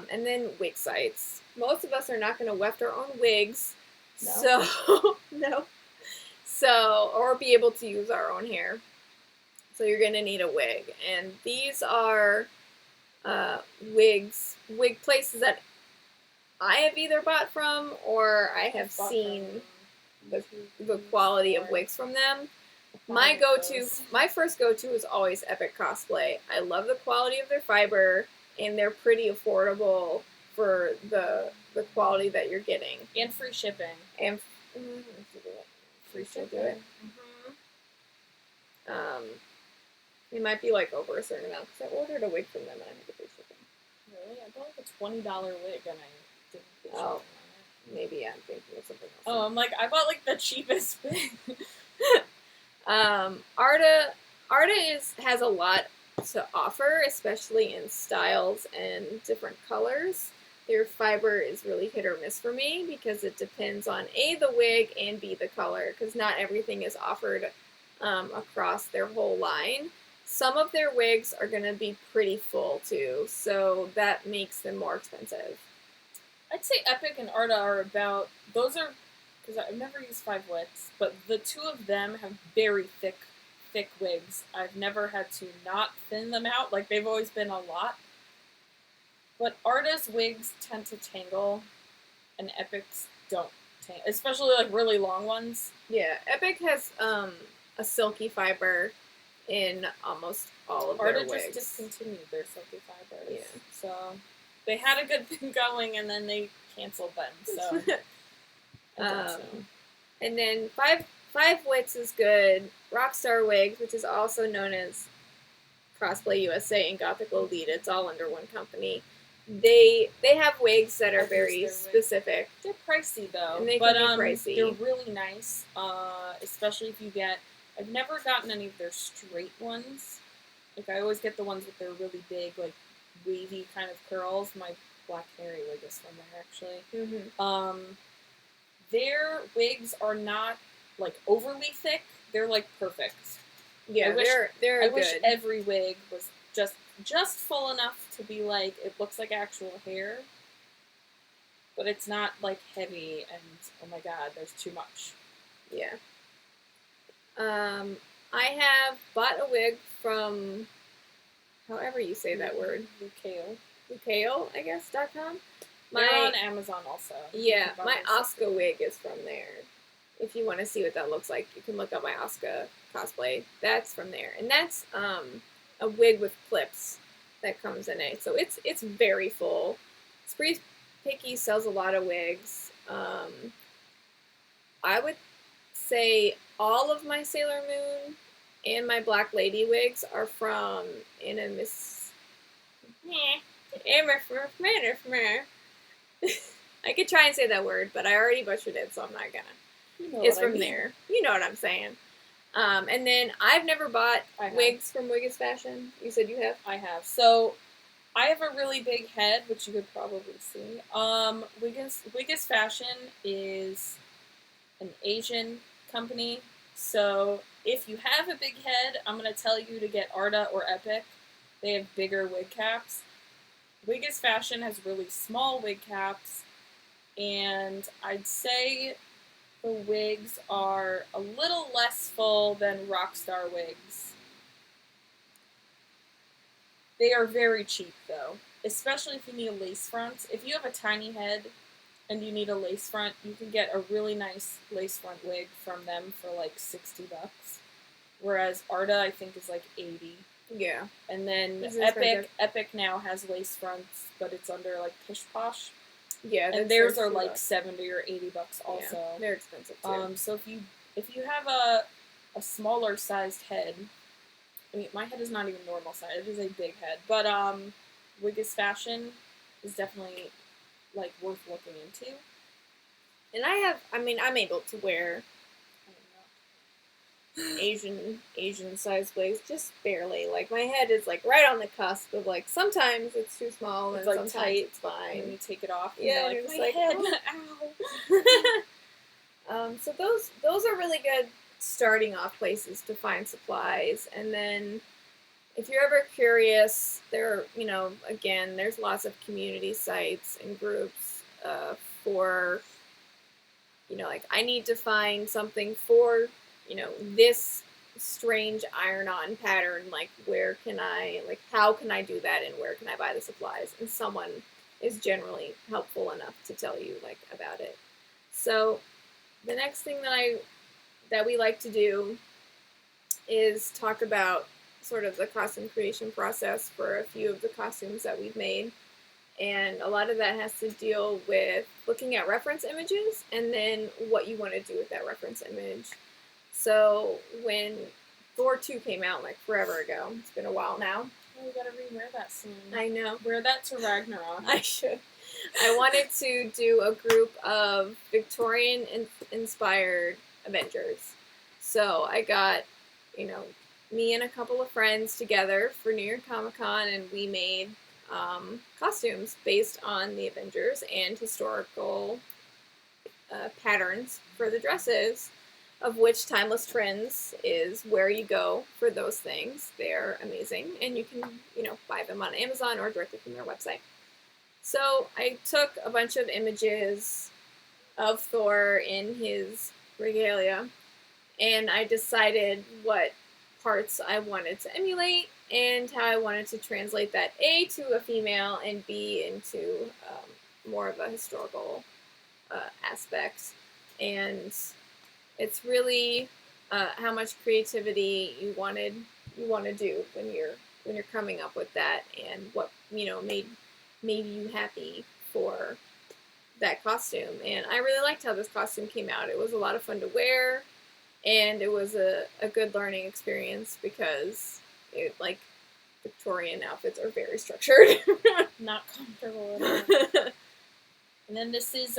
[SPEAKER 2] And then wig sites. Most of us are not going to weft our own wigs, so no. So, or be able to use our own hair. So you're going to need a wig, and these are wig places that I have either bought from or I have seen the quality of wigs from them. My first go-to is always Epic Cosplay. I love the quality of their fiber, and they're pretty affordable for the quality that you're getting.
[SPEAKER 1] And free shipping.
[SPEAKER 2] And free shipping. It might be like over a certain amount, because I ordered a wig from them and I had to pay shipping.
[SPEAKER 1] Really? I bought like a $20 wig and I didn't pay shipping on it.
[SPEAKER 2] Maybe I'm thinking of something else.
[SPEAKER 1] Oh, I'm like, I bought like the cheapest wig.
[SPEAKER 2] Arta has a lot to offer, especially in styles and different colors. Their fiber is really hit or miss for me, because it depends on A, the wig, and B, the color, because not everything is offered across their whole line. Some of their wigs are going to be pretty full too, so that makes them more expensive.
[SPEAKER 1] I'd say Epic and Arta are about, those are, because I've never used 5 wits, but the two of them have very thick wigs. I've never had to not thin them out, like they've always been a lot. But Arta's wigs tend to tangle, and Epic's don't tangle, especially like really long ones.
[SPEAKER 2] Yeah, Epic has a silky fiber in almost all of their wigs.
[SPEAKER 1] Arta just discontinued their silky fibers.
[SPEAKER 2] Yeah.
[SPEAKER 1] So they had a good thing going, and then they canceled them. So.
[SPEAKER 2] And then five wits is good. Rockstar Wigs, which is also known as Cosplay USA and Gothic Elite, it's all under one company. They have wigs that are very specific.
[SPEAKER 1] They're pricey though,
[SPEAKER 2] and they can be pricey.
[SPEAKER 1] They're really nice, especially if you get. I've never gotten any of their straight ones. Like I always get the ones with their really big, like wavy kind of curls. My Black Canary wig is from there actually.
[SPEAKER 2] Mm-hmm.
[SPEAKER 1] Their wigs are not like overly thick. They're like perfect.
[SPEAKER 2] Yeah, I wish
[SPEAKER 1] every wig was just full enough to be like it looks like actual hair, but it's not like heavy and oh my god, there's too much.
[SPEAKER 2] Yeah. I have bought a wig from, however you say that word, Lukeo, I guess, .com.
[SPEAKER 1] They're on Amazon also.
[SPEAKER 2] Yeah, my Asuka wig is from there. If you want to see what that looks like, you can look up my Asuka cosplay. That's from there. And that's a wig with clips that comes in it. So it's very full. Spree Picky sells a lot of wigs. I would say all of my Sailor Moon and my Black Lady wigs are from I could try and say that word, but I already butchered it, so I'm not gonna. It's from there. You know what I'm saying. And then I've never bought wigs from Wiggis Fashion. You said you have?
[SPEAKER 1] I have. So I have a really big head, which you could probably see. Wiggis Fashion is an Asian company. So if you have a big head, I'm going to tell you to get Arda or Epic. They have bigger wig caps. Wiggis Fashion has really small wig caps. And I'd say the wigs are a little less full than Rockstar wigs. They are very cheap, though, especially if you need a lace front. If you have a tiny head and you need a lace front, you can get a really nice lace front wig from them for like $60. Whereas Arda, I think, is like $80.
[SPEAKER 2] Yeah.
[SPEAKER 1] And then Epic now has lace fronts, but it's under like Pish Posh.
[SPEAKER 2] Yeah,
[SPEAKER 1] and theirs are like $70 or $80 also.
[SPEAKER 2] Yeah, they're expensive too.
[SPEAKER 1] So if you have a smaller sized head, I mean my head is not even normal size; it is a big head. But Wiggis Fashion is definitely like worth looking into.
[SPEAKER 2] And I'm able to wear Asian sized wigs, just barely. Like my head is like right on the cusp of like sometimes it's too small and like sometimes tight. It's fine.
[SPEAKER 1] And you take it off.
[SPEAKER 2] And yeah,
[SPEAKER 1] you're
[SPEAKER 2] like,
[SPEAKER 1] my head.
[SPEAKER 2] Ow. So those are really good starting off places to find supplies. And then if you're ever curious, again, there's lots of community sites and groups for, like I need to find something for, this strange iron-on pattern, like how can I do that and where can I buy the supplies? And someone is generally helpful enough to tell you, like, about it. So the next thing that we like to do is talk about sort of the costume creation process for a few of the costumes that we've made. And a lot of that has to deal with looking at reference images and then what you want to do with that reference image. So when Thor 2 came out, like forever ago, it's been a while now.
[SPEAKER 1] Oh, we gotta re-wear that soon.
[SPEAKER 2] I know.
[SPEAKER 1] Wear that to Ragnarok.
[SPEAKER 2] I should. I wanted to do a group of Victorian-inspired Avengers. So I got, me and a couple of friends together for New York Comic Con, and we made costumes based on the Avengers and historical patterns for the dresses, of which Timeless Trends is where you go for those things. They're amazing, and you can, buy them on Amazon or directly from their website. So I took a bunch of images of Thor in his regalia, and I decided what parts I wanted to emulate and how I wanted to translate that A to a female and B into more of a historical aspect. And it's really how much creativity you want to do when you're coming up with that, and what made you happy for that costume. And I really liked how this costume came out. It was a lot of fun to wear, and it was a good learning experience because Victorian outfits are very structured.
[SPEAKER 1] Not comfortable at all. And then this is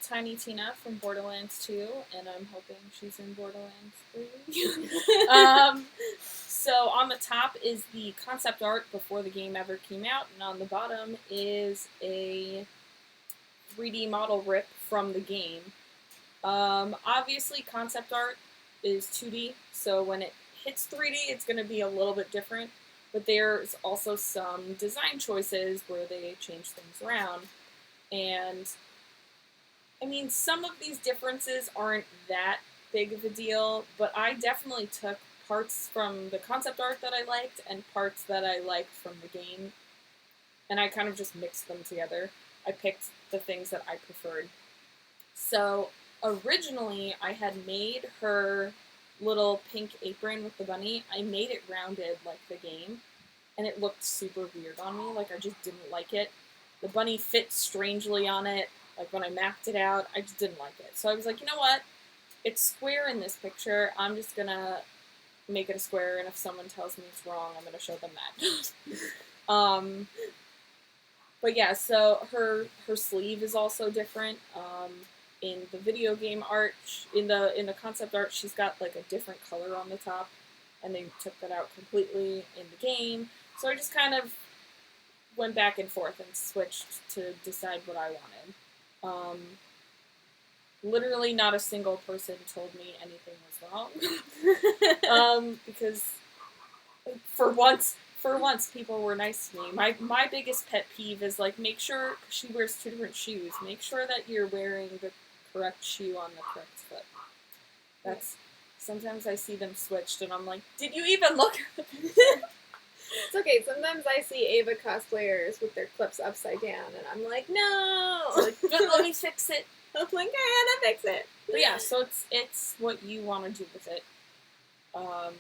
[SPEAKER 1] Tiny Tina from Borderlands 2, and I'm hoping she's in Borderlands 3. So on the top is the concept art before the game ever came out, and on the bottom is a 3D model rip from the game. Obviously, concept art is 2D, so when it hits 3D, it's going to be a little bit different, but there's also some design choices where they change things around. And I mean, some of these differences aren't that big of a deal, but I definitely took parts from the concept art that I liked and parts that I liked from the game, and I kind of just mixed them together. I picked the things that I preferred. So, originally, I had made her little pink apron with the bunny. I made it rounded like the game, and it looked super weird on me. Like, I just didn't like it. The bunny fit strangely on it. Like, when I mapped it out, I just didn't like it. So I was like, you know what? It's square in this picture. I'm just gonna make it a square, and if someone tells me it's wrong, I'm gonna show them that. But yeah, so her sleeve is also different. In the video game art, in the concept art, she's got like a different color on the top, and they took that out completely in the game. So I just kind of went back and forth and switched to decide what I wanted. Literally, not a single person told me anything was wrong, because for once, people were nice to me. My biggest pet peeve is like, make sure she wears 2 different shoes. Make sure that you're wearing the correct shoe on the correct foot. That's sometimes I see them switched, and I'm like, did you even look at the picture?
[SPEAKER 2] It's okay. Sometimes I see Ava cosplayers with their clips upside down, and I'm like, no.
[SPEAKER 1] Like, let me fix it.
[SPEAKER 2] I'm like, I gotta fix it.
[SPEAKER 1] But yeah, so it's what you want to do with it. A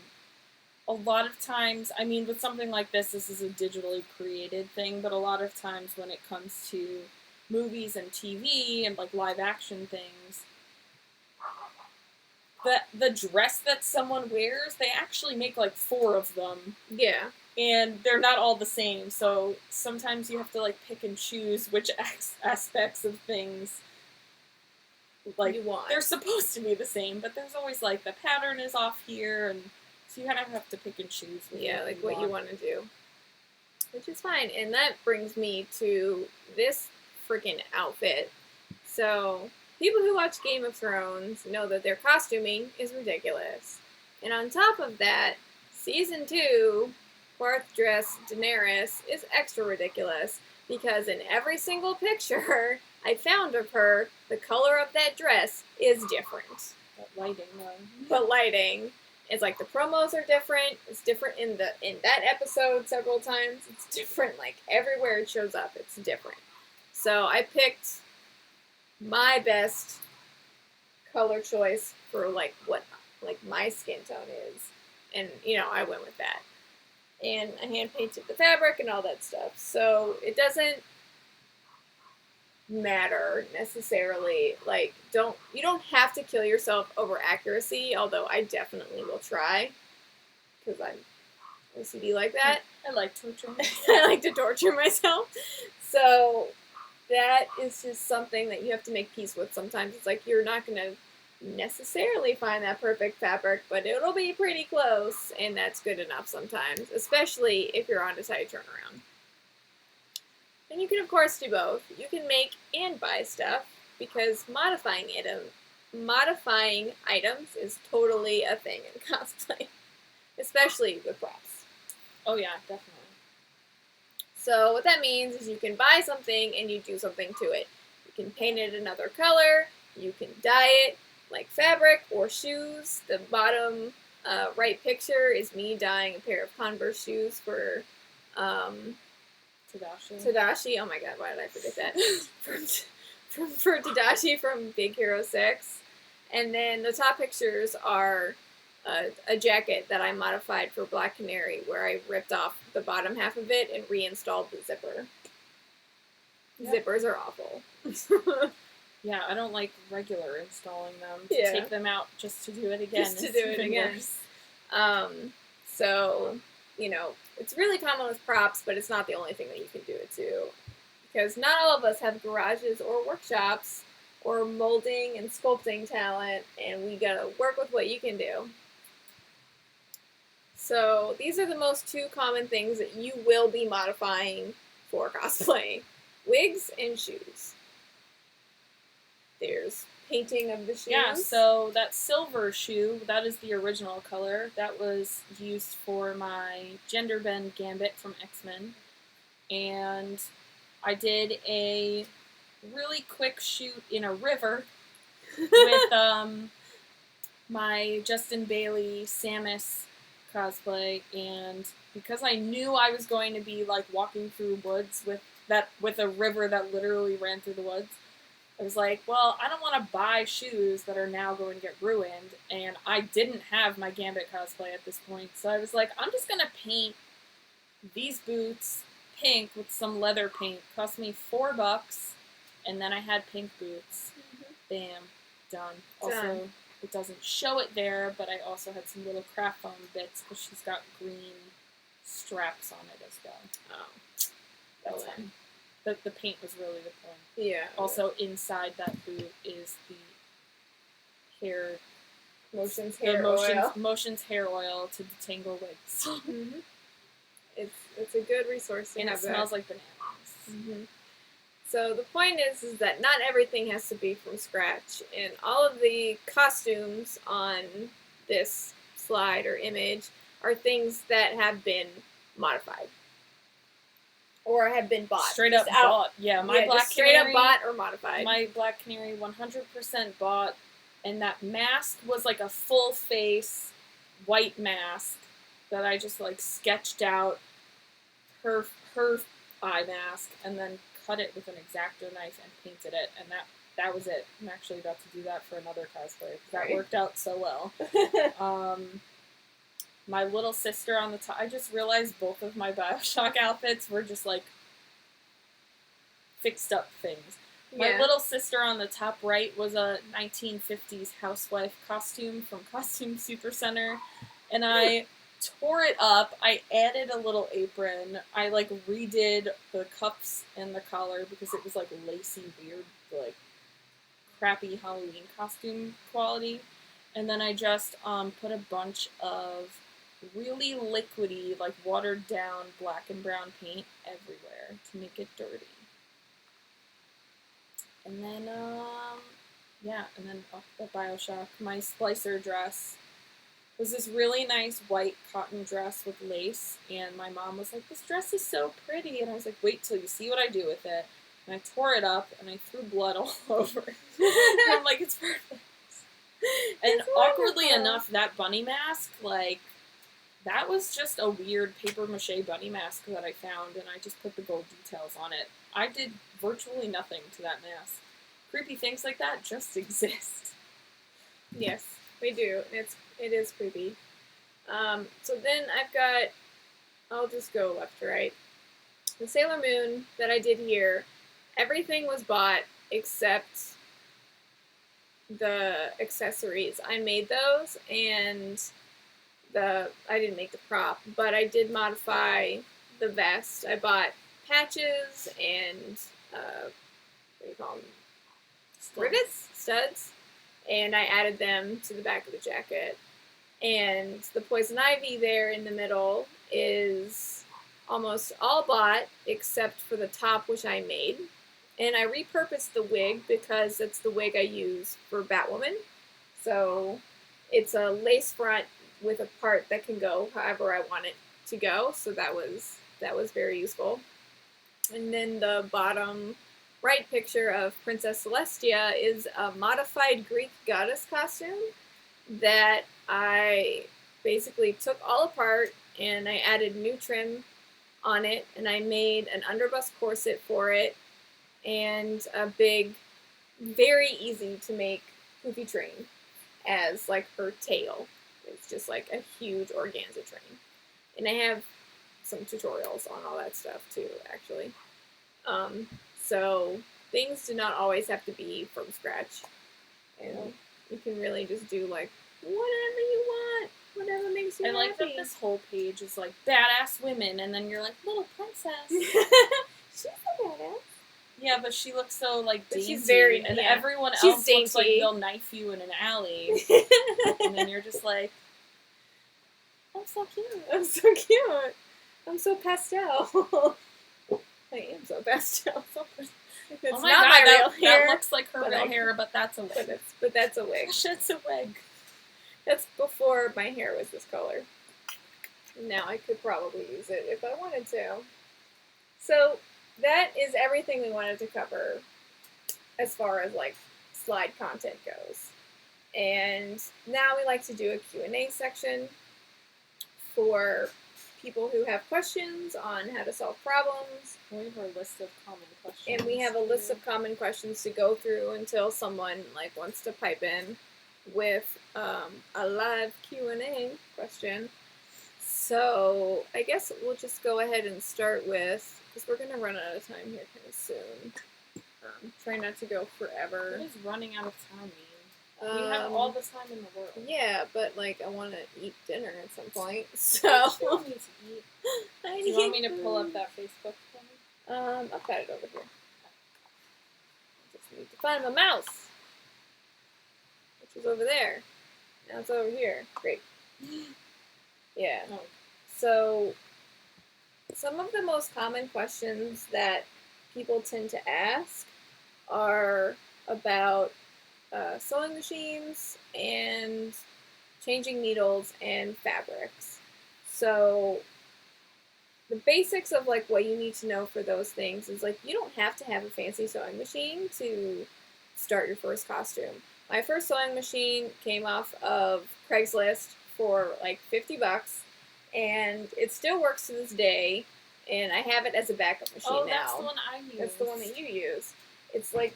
[SPEAKER 1] lot of times, I mean, with something like this is a digitally created thing, but a lot of times when it comes to movies and TV and like live action things, the dress that someone wears, they actually make like 4 of them.
[SPEAKER 2] Yeah.
[SPEAKER 1] And they're not all the same, so sometimes you have to like pick and choose which aspects of things like
[SPEAKER 2] you want.
[SPEAKER 1] They're supposed to be the same, but there's always like the pattern is off here, and so you kind of have to pick and choose.
[SPEAKER 2] What you want to do, which is fine. And that brings me to this freaking outfit. So people who watch Game of Thrones know that their costuming is ridiculous, and on top of that, season 2. Fourth dress Daenerys is extra ridiculous because in every single picture I found of her, the color of that dress is different. But lighting. It's like the promos are different. It's different in that episode several times. It's different like everywhere it shows up. It's different. So I picked my best color choice for like what like my skin tone is, and I went with that. And I hand painted the fabric and all that stuff. So it doesn't matter necessarily. Like, you don't have to kill yourself over accuracy, although I definitely will try. Because I'm OCD like that.
[SPEAKER 1] I like torturing myself.
[SPEAKER 2] I like to torture myself. So that is just something that you have to make peace with sometimes. It's like you're not going to necessarily find that perfect fabric, but it'll be pretty close, and that's good enough sometimes, especially if you're on a tight turnaround. And you can, of course, do both. You can make and buy stuff, because modifying items is totally a thing in cosplay, especially with props.
[SPEAKER 1] Oh yeah, definitely.
[SPEAKER 2] So what that means is you can buy something and you do something to it. You can paint it another color, you can dye it, like fabric or shoes. The bottom right picture is me dyeing a pair of Converse shoes for Tadashi. Oh my god, why did I forget that? for Tadashi from Big Hero 6. And then the top pictures are a jacket that I modified for Black Canary, where I ripped off the bottom half of it and reinstalled the zipper. Yep. Zippers are awful.
[SPEAKER 1] Yeah, I don't like regular installing them.
[SPEAKER 2] Yeah.
[SPEAKER 1] Take them out just to do it again.
[SPEAKER 2] So, it's really common with props, but it's not the only thing that you can do it to. Because not all of us have garages or workshops or molding and sculpting talent, and we gotta work with what you can do. So, these are the most 2 common things that you will be modifying for cosplay. Wigs and shoes. There's painting of the shoes.
[SPEAKER 1] Yeah, so that silver shoe, that is the original color. That was used for my gender bend Gambit from X-Men. And I did a really quick shoot in a river with my Justin Bailey Samus cosplay, and because I knew I was going to be like walking through woods with a river that literally ran through the woods, I was like, well, I don't want to buy shoes that are now going to get ruined, and I didn't have my Gambit cosplay at this point, so I was like, I'm just gonna paint these boots pink with some leather paint. Cost me $4, and then I had pink boots. Bam, done. Also, it doesn't show it there, but I also had some little craft foam bits because she's got green straps on it as well.
[SPEAKER 2] Oh,
[SPEAKER 1] that's fine. The paint was really the point.
[SPEAKER 2] Yeah.
[SPEAKER 1] Also, inside that boot is the hair.
[SPEAKER 2] Motions oil.
[SPEAKER 1] Motions hair oil to detangle wigs.
[SPEAKER 2] Mm-hmm. It's a good resource to
[SPEAKER 1] and
[SPEAKER 2] have.
[SPEAKER 1] And it smells like bananas.
[SPEAKER 2] Mm-hmm. So the point is that not everything has to be from scratch, and all of the costumes on this slide or image are things that have been modified. Or have been bought.
[SPEAKER 1] Straight up bought. Yeah, my Black
[SPEAKER 2] Canary.
[SPEAKER 1] Straight up
[SPEAKER 2] bought or modified.
[SPEAKER 1] My Black Canary 100% bought, and that mask was like a full face white mask that I just like sketched out her eye mask and then cut it with an X-Acto knife and painted it, and that was it. I'm actually about to do that for another cosplay because that worked out so well. My little sister on the top. I just realized both of my Bioshock outfits were just like fixed up things. My little sister on the top right was a 1950s housewife costume from Costume Supercenter, and I tore it up. I added a little apron. I like redid the cuffs and the collar because it was like lacy, weird, like crappy Halloween costume quality. And then I just put a bunch of really liquidy, like watered down black and brown paint everywhere to make it dirty. And then, and then the Bioshock, my Splicer dress was this really nice white cotton dress with lace, and my mom was like, this dress is so pretty, and I was like, wait till you see what I do with it. And I tore it up, and I threw blood all over it. And I'm like, it's perfect. And awkwardly enough, that bunny mask, like, that was just a weird papier-mâché bunny mask that I found, and I just put the gold details on it. I did virtually nothing to that mask. Creepy things like that just exist.
[SPEAKER 2] Yes, they do. It is creepy. So then I'll just go left to right. The Sailor Moon that I did here, everything was bought except the accessories. I made those, and I didn't make the prop, but I did modify the vest. I bought patches and what do you call them? Rivets? Studs. And I added them to the back of the jacket. And the Poison Ivy there in the middle is almost all bought except for the top, which I made. And I repurposed the wig because it's the wig I use for Batwoman. So it's a lace front with a part that can go however I want it to go. So that was very useful. And then the bottom right picture of Princess Celestia is a modified Greek goddess costume that I basically took all apart and I added new trim on it, and I made an underbust corset for it and a big, very easy to make poofy train as like her tail. It's just like a huge organza train. And I have some tutorials on all that stuff too, actually. So things do not always have to be from scratch. And you can really just do like whatever you want, whatever makes you happy.
[SPEAKER 1] I like that this whole page is like badass women, and then you're like little princess.
[SPEAKER 2] She's a badass.
[SPEAKER 1] Yeah, but she looks so like dainty,
[SPEAKER 2] she's very,
[SPEAKER 1] and everyone else looks like they'll knife you in an alley, and then you're just like, I'm so cute.
[SPEAKER 2] I'm so cute. I'm so pastel. I am so pastel. It's
[SPEAKER 1] oh my
[SPEAKER 2] not
[SPEAKER 1] God,
[SPEAKER 2] my real hair.
[SPEAKER 1] That looks like her real hair, but that's a wig.
[SPEAKER 2] But that's a wig.
[SPEAKER 1] That's a wig.
[SPEAKER 2] That's before my hair was this color. Now I could probably use it if I wanted to. So that is everything we wanted to cover as far as like slide content goes. And now we like to do a Q&A section for people who have questions on how to solve problems.
[SPEAKER 1] We have a list of common questions.
[SPEAKER 2] And we have a list of common questions to go through until someone like wants to pipe in with a live Q&A question. So I guess we'll just go ahead and start with, because we're going to run out of time here kind of soon. Try not to go forever.
[SPEAKER 1] What does running out of time mean? We have all the time in the world.
[SPEAKER 2] Yeah, but like I want to eat dinner at some point, so.
[SPEAKER 1] You don't need to eat. Do you want me to pull up that Facebook for me?
[SPEAKER 2] I've got it over here. I just need to find my mouse, which is over there. Now it's over here. Great. Yeah.
[SPEAKER 1] Oh.
[SPEAKER 2] So, some of the most common questions that people tend to ask are about sewing machines and changing needles and fabrics. So, the basics of like what you need to know for those things is like you don't have to have a fancy sewing machine to start your first costume. My first sewing machine came off of Craigslist for like $50, and it still works to this day. And I have it as a backup machine now.
[SPEAKER 1] Oh, that's the one I use.
[SPEAKER 2] That's the one that you use. It's like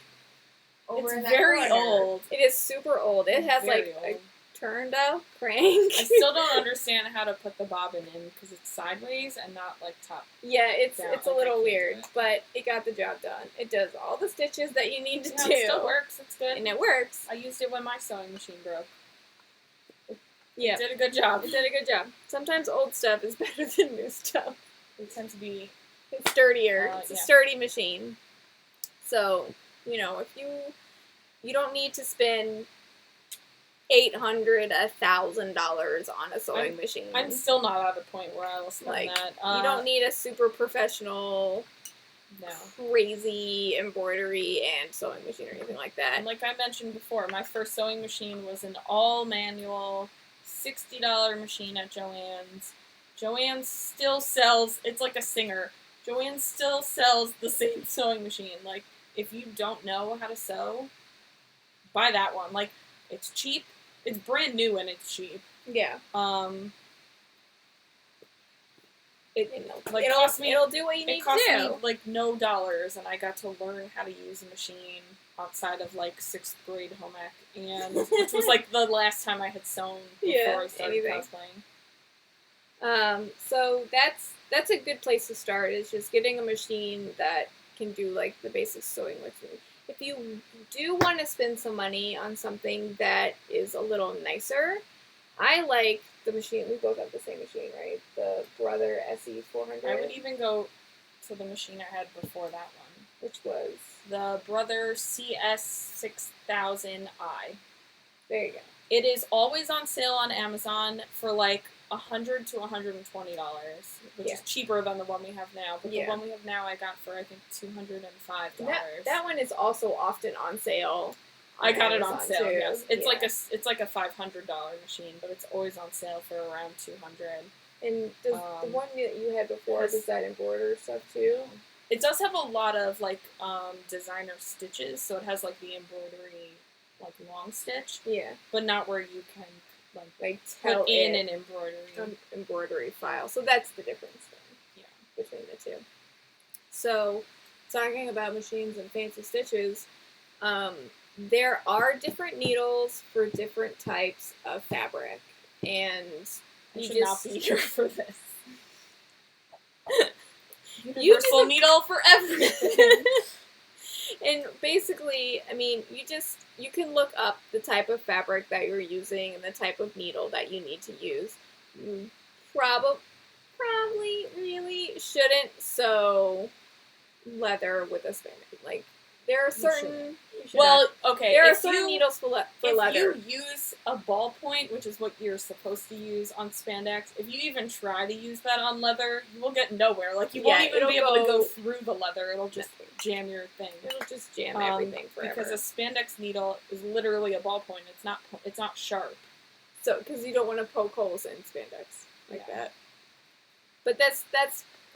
[SPEAKER 1] over
[SPEAKER 2] it's
[SPEAKER 1] in that
[SPEAKER 2] very
[SPEAKER 1] corner.
[SPEAKER 2] Old. It is super old. It has
[SPEAKER 1] Very
[SPEAKER 2] like
[SPEAKER 1] old.
[SPEAKER 2] a turned out crank.
[SPEAKER 1] I still don't understand how to put the bobbin in because it's sideways and not like top.
[SPEAKER 2] Yeah, it's
[SPEAKER 1] down.
[SPEAKER 2] a
[SPEAKER 1] Like,
[SPEAKER 2] little
[SPEAKER 1] I can't
[SPEAKER 2] weird,
[SPEAKER 1] do it.
[SPEAKER 2] but it got the job done. It does all the stitches that you need to
[SPEAKER 1] Yeah,
[SPEAKER 2] do.
[SPEAKER 1] it still works. It's good.
[SPEAKER 2] And it works.
[SPEAKER 1] I used it when my sewing machine broke.
[SPEAKER 2] Yeah.
[SPEAKER 1] It did a good job.
[SPEAKER 2] It did a good job. Sometimes old stuff is better than new stuff.
[SPEAKER 1] It tends to be.
[SPEAKER 2] It's sturdier. It's a
[SPEAKER 1] Yeah.
[SPEAKER 2] sturdy machine. So, you know, if you don't need to spend $800, $1,000 on a sewing machine.
[SPEAKER 1] I'm still not at a point where I will spend
[SPEAKER 2] Like,
[SPEAKER 1] that.
[SPEAKER 2] You don't need a super professional,
[SPEAKER 1] No.
[SPEAKER 2] crazy embroidery and sewing machine or anything like that.
[SPEAKER 1] And like I mentioned before, my first sewing machine was an all-manual $60 machine at Joann's. Joann's still sells, it's like a Singer. Joann's still sells the same sewing machine. Like, if you don't know how to sew, buy that one. Like, it's cheap. It's brand new and it's cheap.
[SPEAKER 2] Yeah. It'll do what you need to do.
[SPEAKER 1] It cost me like no dollars, and I got to learn how to use a machine outside of like 6th grade home ec, and which was like the last time I had sewn before I started cosplaying.
[SPEAKER 2] So that's a good place to start. Is just getting a machine that can do like the basic sewing with you. If you do want to spend some money on something that is a little nicer, I like the machine. We both have the same machine, right? The Brother SE400.
[SPEAKER 1] I would even go to the machine I had before that one,
[SPEAKER 2] which was
[SPEAKER 1] the Brother CS6000i.
[SPEAKER 2] There you go.
[SPEAKER 1] It is always on sale on Amazon for like $100 to $120, which is cheaper than the one we have now. But the one we have now I got for I think $205.
[SPEAKER 2] That one is also often on sale.
[SPEAKER 1] I got it on sale.
[SPEAKER 2] Too.
[SPEAKER 1] Yes, it's like a $500 machine, but it's always on sale for around $200.
[SPEAKER 2] And does the one that you had before, does that embroider stuff too?
[SPEAKER 1] It does have a lot of like designer stitches, so it has like the embroidery like long stitch. Yeah. But not where you can like put in an
[SPEAKER 2] embroidery file. So that's the difference then. Yeah. Between the two. So talking about machines and fancy stitches, there are different needles for different types of fabric, and
[SPEAKER 1] you should not be here for this.
[SPEAKER 2] Universal
[SPEAKER 1] needle for everything.
[SPEAKER 2] And basically, I mean, you can look up the type of fabric that you're using and the type of needle that you need to use. You probably really shouldn't sew leather with a spandex. Like, there are certain... There are certain needles for leather.
[SPEAKER 1] If you use a ballpoint, which is what you're supposed to use on spandex, if you even try to use that on leather, you will get nowhere. Like, you won't even be able to go through the leather. It'll just jam your thing.
[SPEAKER 2] It'll just jam everything forever.
[SPEAKER 1] Because a spandex needle is literally a ballpoint. It's not sharp.
[SPEAKER 2] So, because you don't want to poke holes in spandex like that. But that's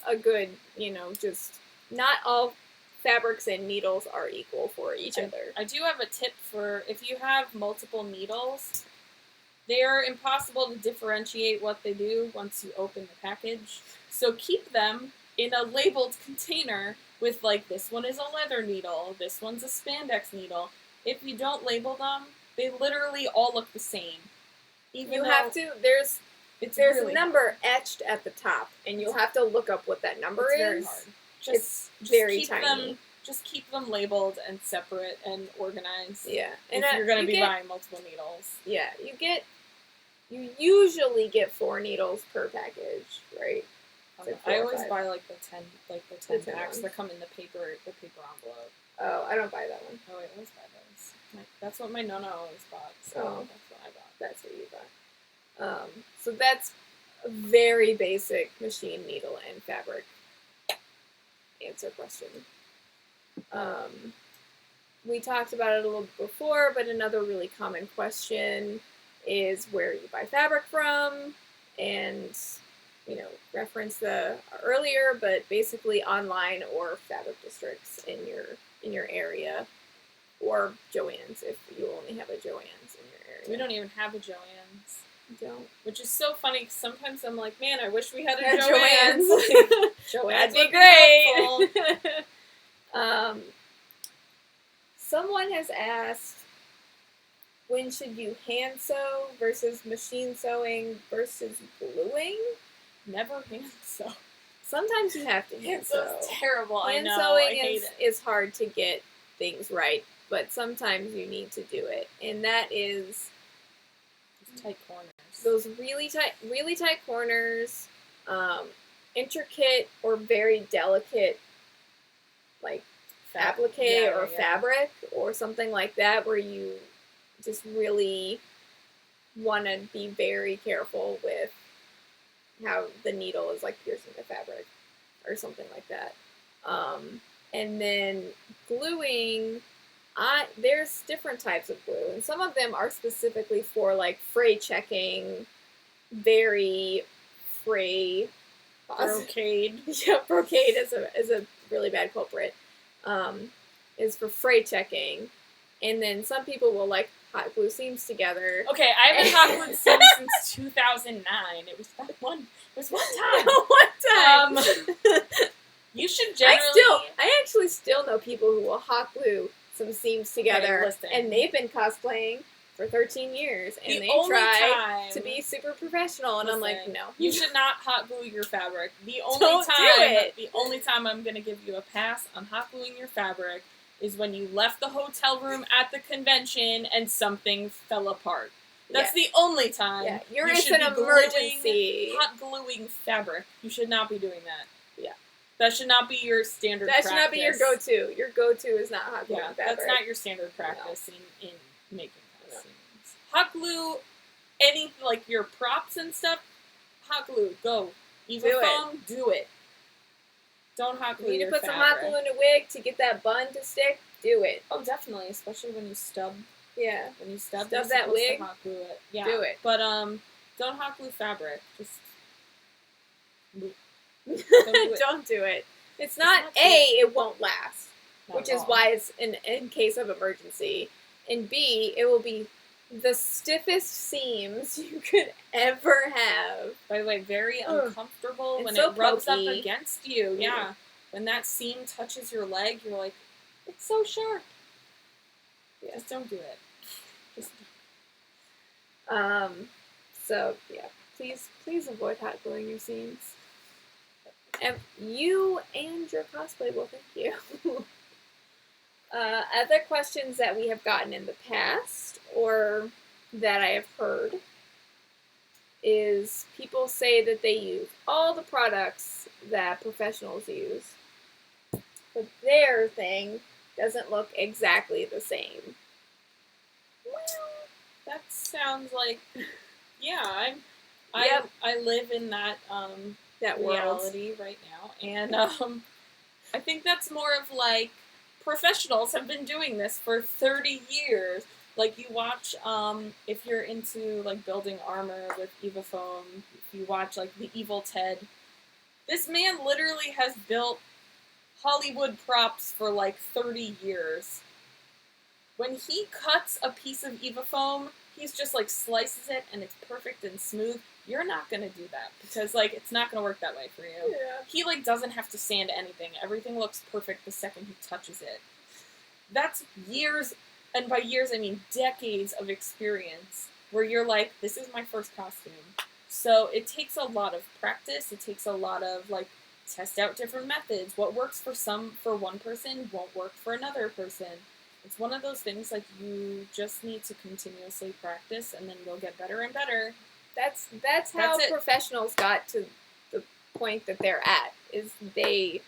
[SPEAKER 2] a good, just not all fabrics and needles are equal for each other.
[SPEAKER 1] I do have a tip for if you have multiple needles. They are impossible to differentiate what they do once you open the package. So keep them in a labeled container with, like, this one is a leather needle, this one's a spandex needle. If you don't label them, they literally all look the same. Even
[SPEAKER 2] You
[SPEAKER 1] though
[SPEAKER 2] have to, there's
[SPEAKER 1] really
[SPEAKER 2] a number etched at the top, and you'll have to look up what that number
[SPEAKER 1] it's
[SPEAKER 2] is.
[SPEAKER 1] very hard.
[SPEAKER 2] It's very
[SPEAKER 1] keep
[SPEAKER 2] tiny.
[SPEAKER 1] Just keep them labeled and separate and organized.
[SPEAKER 2] Yeah.
[SPEAKER 1] And if you're going to be buying multiple needles.
[SPEAKER 2] Yeah, you usually get 4 needles per package, right?
[SPEAKER 1] I always buy like the 10
[SPEAKER 2] 10
[SPEAKER 1] packs
[SPEAKER 2] ones.
[SPEAKER 1] that come in the paper envelope.
[SPEAKER 2] Oh, I don't buy that one.
[SPEAKER 1] Oh, I always buy those. That's what my nonna always bought. So that's what I bought.
[SPEAKER 2] That's what you bought. So that's a very basic machine needle and fabric answer question. We talked about it a little bit before, but another really common question is where you buy fabric from, and reference the earlier, but basically online or fabric districts in your area, or Joann's if you only have a Joann's in your area.
[SPEAKER 1] We don't even have a Joann's.
[SPEAKER 2] Don't.
[SPEAKER 1] Which is so funny because sometimes I'm like, man, I wish we had a
[SPEAKER 2] Joann's.
[SPEAKER 1] Joann's. Joann's
[SPEAKER 2] That'd be
[SPEAKER 1] would
[SPEAKER 2] great. Someone has asked, when should you hand sew versus machine sewing versus gluing?
[SPEAKER 1] Never hand sew.
[SPEAKER 2] Sometimes you have to hand sew.
[SPEAKER 1] Hand sew's terrible.
[SPEAKER 2] Hand
[SPEAKER 1] I know.
[SPEAKER 2] sewing
[SPEAKER 1] I hate
[SPEAKER 2] is hard to get things right, but sometimes you need to do it, and that is
[SPEAKER 1] tight corners.
[SPEAKER 2] Those really tight corners, intricate or very delicate, like applique or fabric or something like that, where you just really want to be very careful with how the needle is like piercing the fabric or something like that. And then gluing, there's different types of glue, and some of them are specifically for like fray checking, very fray.
[SPEAKER 1] Brocade.
[SPEAKER 2] Yeah, brocade is a really bad culprit. Is for fray checking, and then some people will like hot glue seams together.
[SPEAKER 1] Okay, I haven't hot glued seams since 2009. It was one time.
[SPEAKER 2] One time.
[SPEAKER 1] You should generally.
[SPEAKER 2] I actually still know people who will hot glue some seams together, and they've been cosplaying for 13 years, and they try to be super professional, and I'm like, no.
[SPEAKER 1] You should not hot glue your fabric. The only time I'm going to give you a pass on hot gluing your fabric is when you left the hotel room at the convention and something fell apart. That's the only time.
[SPEAKER 2] Yeah, you're in an emergency.
[SPEAKER 1] Hot gluing fabric. You should not be doing that.
[SPEAKER 2] Yeah.
[SPEAKER 1] That should not be your standard practice.
[SPEAKER 2] That should not be your go-to. Your go-to is not hot gluing fabric.
[SPEAKER 1] That's not your standard practice in making costumes. Hot glue any, like, your props and stuff. Hot glue. Go. Evafoam, do it. Don't hot glue your fabric.
[SPEAKER 2] You need to put some hot glue in a wig to get that bun to stick? Do it.
[SPEAKER 1] Oh, definitely. Especially when you stub.
[SPEAKER 2] Yeah.
[SPEAKER 1] When you stub
[SPEAKER 2] that wig,
[SPEAKER 1] hot glue it. Yeah.
[SPEAKER 2] Do it.
[SPEAKER 1] But, don't hot glue fabric. Just...
[SPEAKER 2] Don't do it. It's not it won't last, which is why it's in case of emergency, and B, it will be the stiffest seams you could ever have.
[SPEAKER 1] By the way, very uncomfortable when
[SPEAKER 2] so
[SPEAKER 1] it rubs
[SPEAKER 2] pokey.
[SPEAKER 1] up against you. Yeah, when that seam touches your leg, you're like, it's so sharp. Yeah. Just don't do it.
[SPEAKER 2] So yeah, please avoid hot gluing your seams. And you and your cosplay will thank you. Other questions that we have gotten in the past, or that I have heard, is people say that they use all the products that professionals use, but their thing doesn't look exactly the same.
[SPEAKER 1] Well, that sounds like, yeah, I live in that reality right now, and I think that's more of like professionals have been doing this for 30 years. Like you watch, if you're into like building armor with Evafoam, if you watch like the Evil Ted, this man literally has built Hollywood props for like 30 years. When he cuts a piece of Eva foam, he's just like slices it and it's perfect and smooth. You're not gonna do that because like it's not gonna work that way for you.
[SPEAKER 2] Yeah.
[SPEAKER 1] He like doesn't have to sand anything. Everything looks perfect the second he touches it. That's years, and by years I mean decades of experience where you're like, this is my first costume. So it takes a lot of practice. It takes a lot of like test out different methods. What works for one person won't work for another person. It's one of those things like you just need to continuously practice and then you'll get better and better.
[SPEAKER 2] That's how professionals got to the point that they're at, is they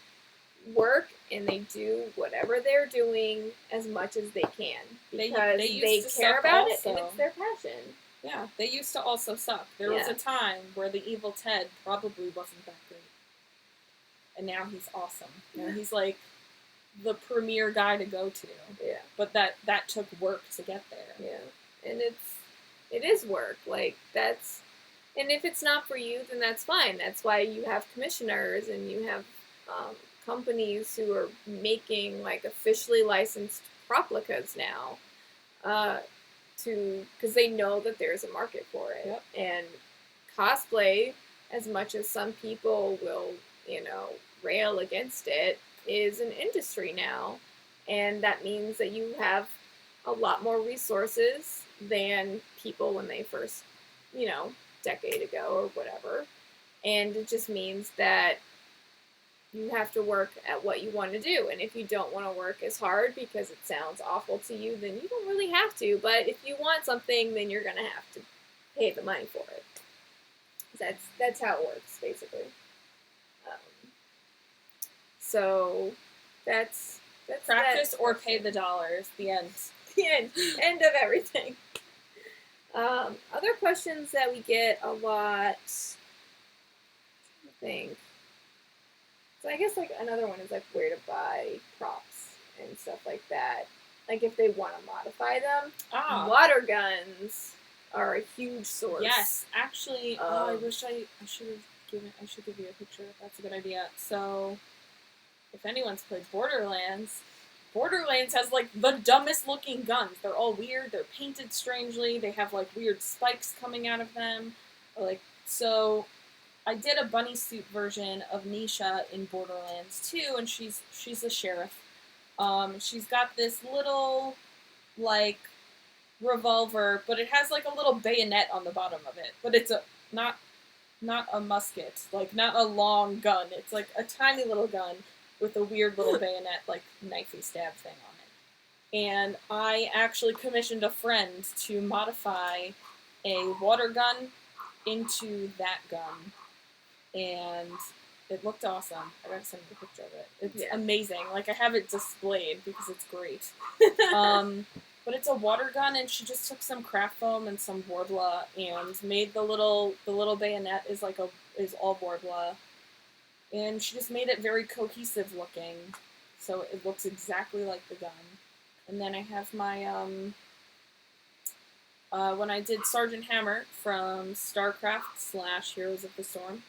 [SPEAKER 2] work and they do whatever they're doing as much as they can because they care about it and it's their passion.
[SPEAKER 1] Yeah, they used to also suck. There was a time where the evil Ted probably wasn't that great. And now he's awesome. Now he's like the premier guy to go to.
[SPEAKER 2] Yeah.
[SPEAKER 1] But that took work to get there.
[SPEAKER 2] Yeah. And it is work. Like and if it's not for you, then that's fine. That's why you have commissioners and you have companies who are making like officially licensed replicas now, because they know that there's a market for it.
[SPEAKER 1] Yep.
[SPEAKER 2] And cosplay, as much as some people will, rail against it, is an industry now, and that means that you have a lot more resources than people when they first, decade ago or whatever. And it just means that you have to work at what you want to do. And if you don't want to work as hard because it sounds awful to you, then you don't really have to. But if you want something, then you're going to have to pay the money for it. That's how it works, basically. So that's
[SPEAKER 1] practice or pay the dollars. The end.
[SPEAKER 2] The end of everything. Other questions that we get a lot, I think. So I guess like another one is like where to buy props and stuff like that. Like if they want to modify them. Water guns are a huge source.
[SPEAKER 1] Yes, actually. I wish I should give you a picture. That's a good idea. So, if anyone's played Borderlands has like the dumbest looking guns. They're all weird. They're painted strangely. They have like weird spikes coming out of them. So. I did a bunny suit version of Nisha in Borderlands 2, and she's a sheriff. She's got this little, like, revolver, but it has, like, a little bayonet on the bottom of it. But it's not a musket, like, not a long gun. It's, like, a tiny little gun with a weird little bayonet, like, knifey stab thing on it. And I actually commissioned a friend to modify a water gun into that gun. And it looked awesome. I gotta send you a picture of it. It's amazing. Like, I have it displayed because it's great. But it's a water gun, and she just took some craft foam and some Boardla and made the little bayonet is all Boardla. And she just made it very cohesive looking. So it looks exactly like the gun. And then I have my, when I did Sergeant Hammer from StarCraft / Heroes of the Storm,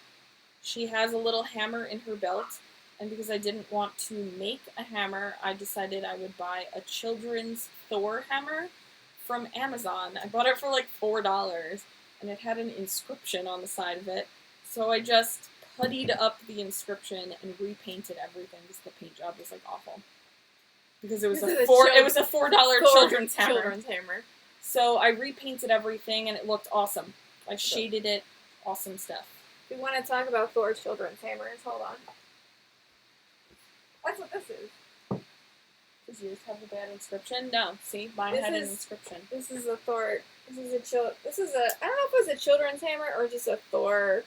[SPEAKER 1] she has a little hammer in her belt, and because I didn't want to make a hammer, I decided I would buy a children's Thor hammer from Amazon. I bought it for like $4, and it had an inscription on the side of it, so I just puttied up the inscription and repainted everything because the paint job was like awful. Because it was a $4 children's hammer. So I repainted everything, and it looked awesome. I shaded it. Awesome stuff.
[SPEAKER 2] If we want to talk about Thor's children's hammers, hold on. That's what this is.
[SPEAKER 1] Does yours have a bad inscription? No. See, mine had an inscription.
[SPEAKER 2] This is a Thor. I don't know if it was a children's hammer or just a Thor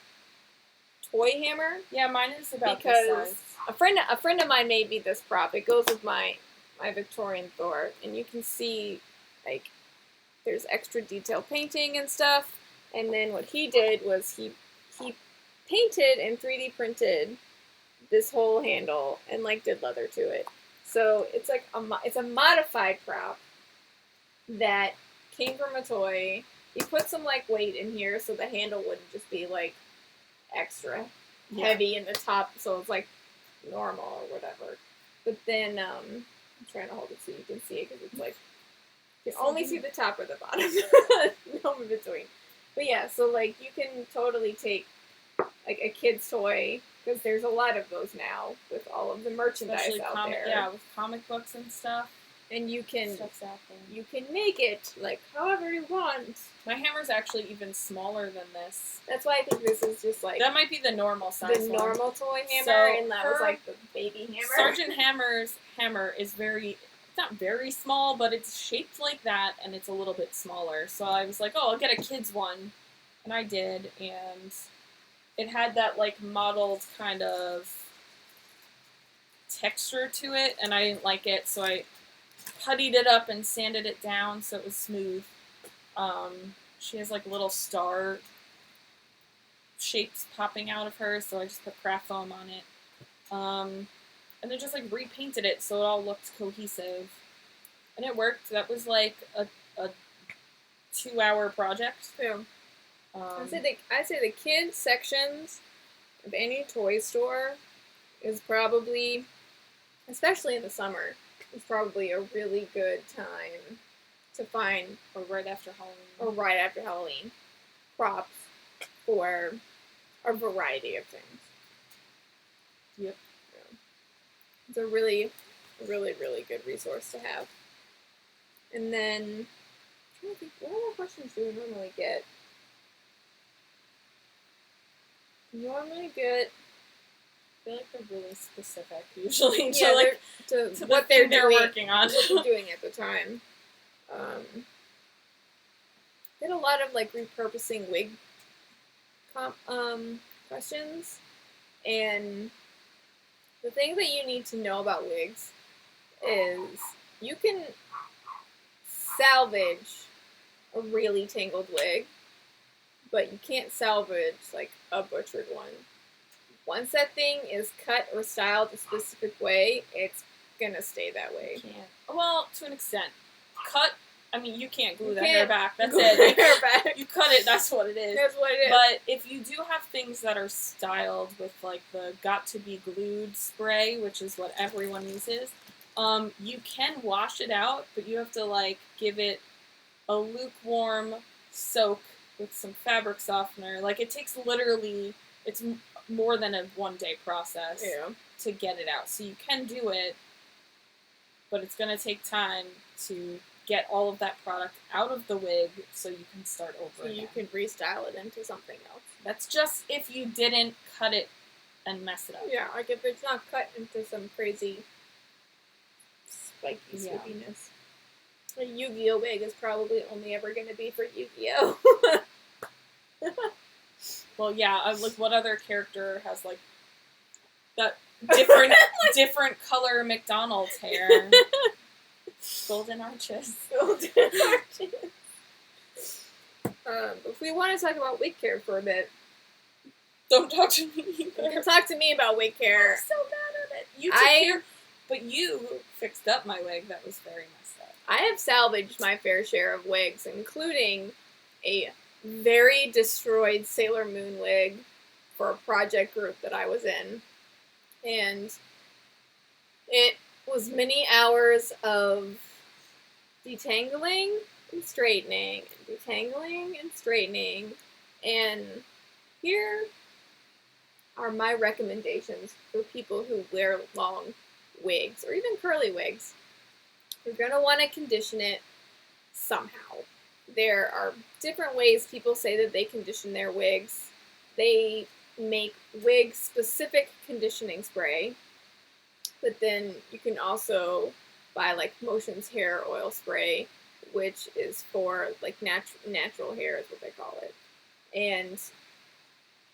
[SPEAKER 2] toy hammer.
[SPEAKER 1] Yeah, mine is about this size.
[SPEAKER 2] A friend of mine made me this prop. It goes with my Victorian Thor, and you can see like there's extra detailed painting and stuff. And then what he did was he painted and 3D printed this whole handle and like did leather to it. So it's like it's a modified prop that came from a toy. He put some like weight in here so the handle wouldn't just be like extra heavy in the top, so it's like normal or whatever. But then, I'm trying to hold it so you can see it, because it's like, you can only see the top or the bottom. No in between. But yeah, so like, you can totally take like a kid's toy, because there's a lot of those now with all of the merchandise
[SPEAKER 1] Especially
[SPEAKER 2] out there.
[SPEAKER 1] Yeah, with comic books and stuff.
[SPEAKER 2] And you can
[SPEAKER 1] Stuff's out there.
[SPEAKER 2] you can make it like however you want.
[SPEAKER 1] My hammer's actually even smaller than this.
[SPEAKER 2] That's why I think this is just like
[SPEAKER 1] That might be the normal size.
[SPEAKER 2] the normal toy hammer,
[SPEAKER 1] So
[SPEAKER 2] and that was like the baby hammer.
[SPEAKER 1] Sergeant Hammer's hammer is it's not very small, but it's shaped like that, and it's a little bit smaller. So I was like, oh, I'll get a kid's one. And I did, and it had that, like, mottled kind of texture to it, and I didn't like it, so I puttied it up and sanded it down so it was smooth. She has, like, little star shapes popping out of her, so I just put craft foam on it. And then just, like, repainted it so it all looked cohesive. And it worked. That was, like, a 2-hour project.
[SPEAKER 2] Yeah. I'd say the kids sections of any toy store is probably, especially in the summer, is probably a really good time to find,
[SPEAKER 1] or right after Halloween,
[SPEAKER 2] props for a variety of things.
[SPEAKER 1] Yep.
[SPEAKER 2] Yeah. It's a really, really, really good resource to have. And then, I'm trying to think, what other questions do we normally get? I
[SPEAKER 1] feel like they're really specific usually
[SPEAKER 2] to
[SPEAKER 1] to
[SPEAKER 2] what
[SPEAKER 1] they're
[SPEAKER 2] doing,
[SPEAKER 1] working on.
[SPEAKER 2] what they're doing at the time. Did a lot of like repurposing wig questions, and the thing that you need to know about wigs is you can salvage a really tangled wig, but you can't salvage like a butchered one. Once that thing is cut or styled a specific way, it's gonna stay that way.
[SPEAKER 1] You can't. Well, to an extent. Cut, I mean, you can't glue
[SPEAKER 2] You
[SPEAKER 1] that
[SPEAKER 2] can't
[SPEAKER 1] hair back. That's
[SPEAKER 2] glue
[SPEAKER 1] it.
[SPEAKER 2] the hair back.
[SPEAKER 1] You cut it, that's what it is.
[SPEAKER 2] That's what it is.
[SPEAKER 1] But if you do have things that are styled with, like, the got-to-be-glued spray, which is what everyone uses, you can wash it out, but you have to, like, give it a lukewarm soak with some fabric softener. Like, it takes literally, it's more than a 1-day process to get it out. So you can do it, but it's going to take time to get all of that product out of the wig so you can start over again.
[SPEAKER 2] You can restyle it into something else.
[SPEAKER 1] That's just if you didn't cut it and mess it up.
[SPEAKER 2] Yeah, like if it's not cut into some crazy spiky swoopiness. A Yu-Gi-Oh wig is probably only ever going to be for Yu-Gi-Oh.
[SPEAKER 1] Well, yeah, like, what other character has, like, that different color McDonald's hair? Golden arches.
[SPEAKER 2] Golden arches. If we want to talk about wig care for a bit,
[SPEAKER 1] don't talk to me either.
[SPEAKER 2] You can talk to me about wig care.
[SPEAKER 1] I'm so bad at it. You took care, but you fixed up my wig that was very messed up.
[SPEAKER 2] I have salvaged my fair share of wigs, including a very destroyed Sailor Moon wig for a project group that I was in. And it was many hours of detangling and straightening, and detangling and straightening. And here are my recommendations for people who wear long wigs, or even curly wigs. You're going to want to condition it somehow. There are different ways people say that they condition their wigs. They make wig-specific conditioning spray, but then you can also buy, like, Motion's hair oil spray, which is for, like, natural hair is what they call it. And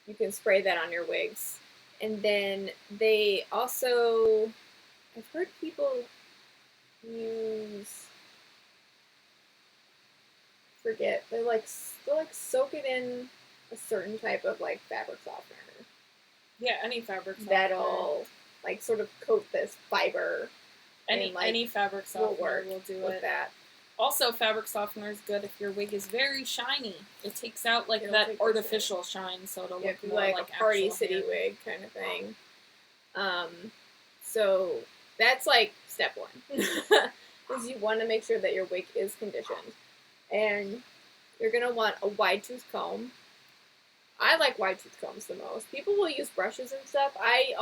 [SPEAKER 2] you can spray that on your wigs. And then they also, I've heard people use, they'll soak it in a certain type of, like, fabric softener.
[SPEAKER 1] Yeah, any fabric softener.
[SPEAKER 2] That'll, like, sort of coat this fiber.
[SPEAKER 1] Any fabric softener will do
[SPEAKER 2] with
[SPEAKER 1] it.
[SPEAKER 2] That.
[SPEAKER 1] Also, fabric softener is good if your wig is very shiny. It takes out, like, that artificial shine, so it'll look more like
[SPEAKER 2] a Party
[SPEAKER 1] actual
[SPEAKER 2] City
[SPEAKER 1] hair.
[SPEAKER 2] wig kind of thing. So That's like step one. Is you want to make sure that your wig is conditioned. And you're going to want a wide tooth comb. I like wide tooth combs the most. People will use brushes and stuff. I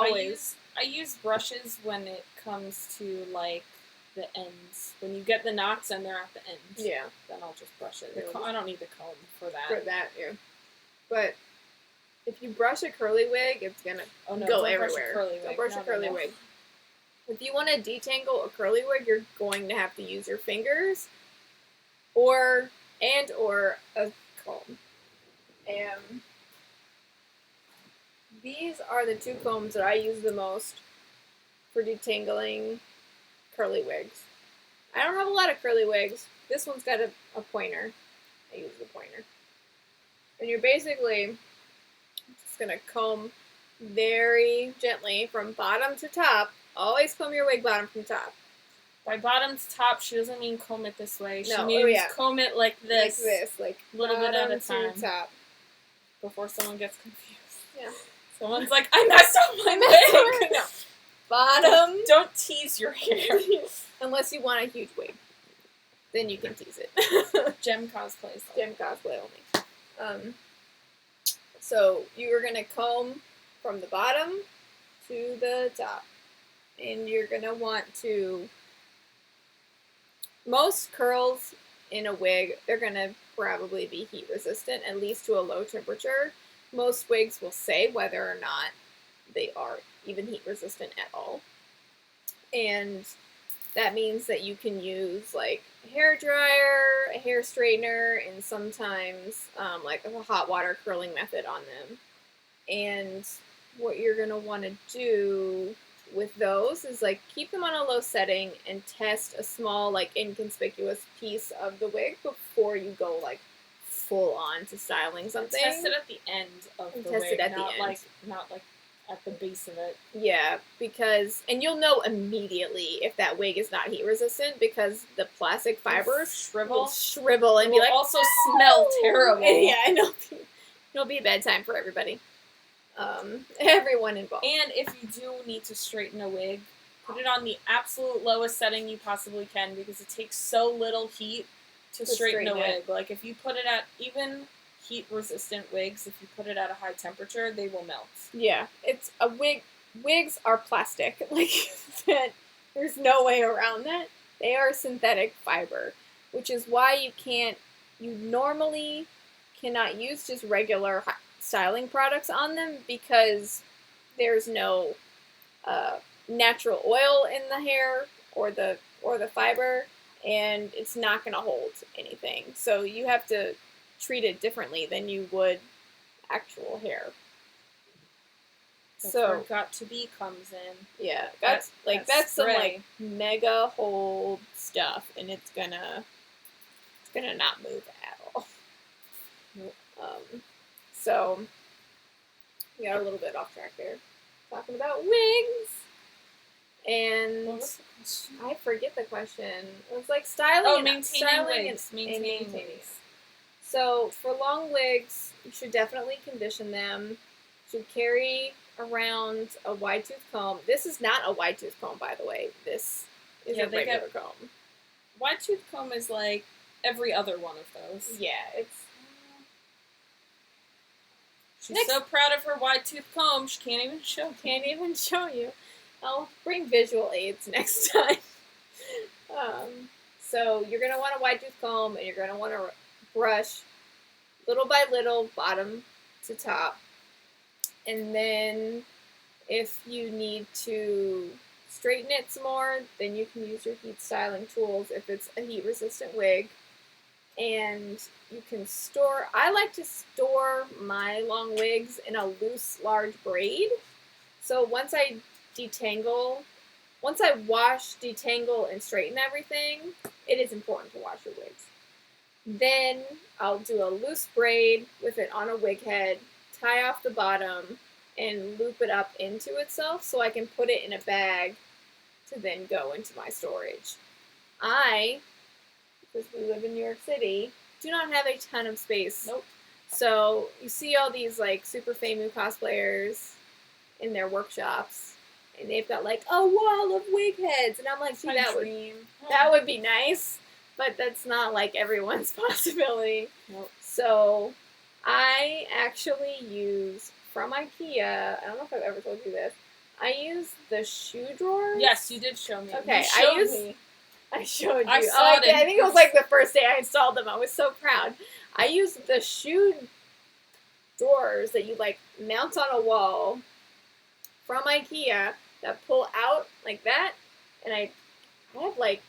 [SPEAKER 1] use brushes when it comes to like the ends. When you get the knots and they're at the ends.
[SPEAKER 2] Yeah.
[SPEAKER 1] Then I'll just brush it. I don't need the comb for that.
[SPEAKER 2] For that, yeah. But if you brush a curly wig, it's gonna go everywhere. Don't brush a curly wig. If you want to detangle a curly wig, you're going to have to use your fingers or a comb. And these are the two combs that I use the most for detangling curly wigs. I don't have a lot of curly wigs. This one's got a pointer. I use the pointer. And you're basically just going to comb very gently from bottom to top. Always comb your wig bottom from top.
[SPEAKER 1] By bottom to top, she doesn't mean comb it this way. She
[SPEAKER 2] No,
[SPEAKER 1] means comb it like this.
[SPEAKER 2] Like
[SPEAKER 1] a little bit at a time.
[SPEAKER 2] Top.
[SPEAKER 1] Before someone gets confused.
[SPEAKER 2] Yeah.
[SPEAKER 1] Someone's like, I messed up my wig!
[SPEAKER 2] No. Bottom.
[SPEAKER 1] Don't tease your hair.
[SPEAKER 2] Unless you want a huge wig. Then you can tease it.
[SPEAKER 1] Gem cosplays.
[SPEAKER 2] Gem cosplay only. So you're going to comb from the bottom to the top. And you're going to want to... Most curls in a wig, they're going to probably be heat resistant, at least to a low temperature. Most wigs will say whether or not they are even heat resistant at all. And that means that you can use like a hair dryer, a hair straightener, and sometimes like a hot water curling method on them. And what you're going to want to do with those is like keep them on a low setting and test a small like inconspicuous piece of the wig before you go like full on to styling something.
[SPEAKER 1] Test it at the end of the wig, not like at the base of it.
[SPEAKER 2] Yeah, because and you'll know immediately if that wig is not heat resistant because the plastic fibers will shrivel and be like
[SPEAKER 1] also smell terrible.
[SPEAKER 2] Yeah, I know. It'll be a bad time for everybody. Everyone involved.
[SPEAKER 1] And if you do need to straighten a wig, put it on the absolute lowest setting you possibly can because it takes so little heat to straighten a wig. Like if you put it at even heat resistant wigs, if you put it at a high temperature, they will melt.
[SPEAKER 2] Yeah, it's a wig. Wigs are plastic. Like there's no way around that. They are synthetic fiber, which is why you normally cannot use just regular styling products on them because there's no natural oil in the hair or the fiber, and it's not going to hold anything. So you have to treat it differently than you would actual hair.
[SPEAKER 1] That's where got to be comes in.
[SPEAKER 2] Yeah, that's some like mega hold stuff, and it's gonna not move at all. So we got a little bit off track there, talking about wigs, and I forget the question. It was like styling, maintaining wigs. So for long wigs, you should definitely condition them. You should carry around a wide tooth comb. This is not a wide tooth comb, by the way. This is a regular comb.
[SPEAKER 1] Wide tooth comb is like every other one of those.
[SPEAKER 2] Yeah, it's.
[SPEAKER 1] She's so proud of her wide tooth comb, she can't even show you.
[SPEAKER 2] I'll bring visual aids next time. So you're going to want a wide tooth comb, and you're going to want to brush little by little, bottom to top. And then if you need to straighten it some more, then you can use your heat styling tools if it's a heat resistant wig. And you can I like to store my long wigs in a loose, large braid. So once I wash, detangle, and straighten everything, it is important to wash your wigs. Then I'll do a loose braid with it on a wig head, tie off the bottom, and loop it up into itself so I can put it in a bag to then go into my storage. Because we live in New York City, do not have a ton of space.
[SPEAKER 1] Nope.
[SPEAKER 2] So you see all these like super famous cosplayers in their workshops, and they've got like a wall of wig heads, and I'm like, see,
[SPEAKER 1] My
[SPEAKER 2] that
[SPEAKER 1] dream.
[SPEAKER 2] would be nice, but that's not like everyone's possibility.
[SPEAKER 1] Nope.
[SPEAKER 2] So I actually use from IKEA. I don't know if I've ever told you this. I use the shoe drawers.
[SPEAKER 1] Yes, you did show me.
[SPEAKER 2] Okay, I showed you.
[SPEAKER 1] I saw it.
[SPEAKER 2] I think it was like the first day I installed them. I was so proud. I use the shoe drawers that you like mount on a wall from IKEA that pull out like that, and I have like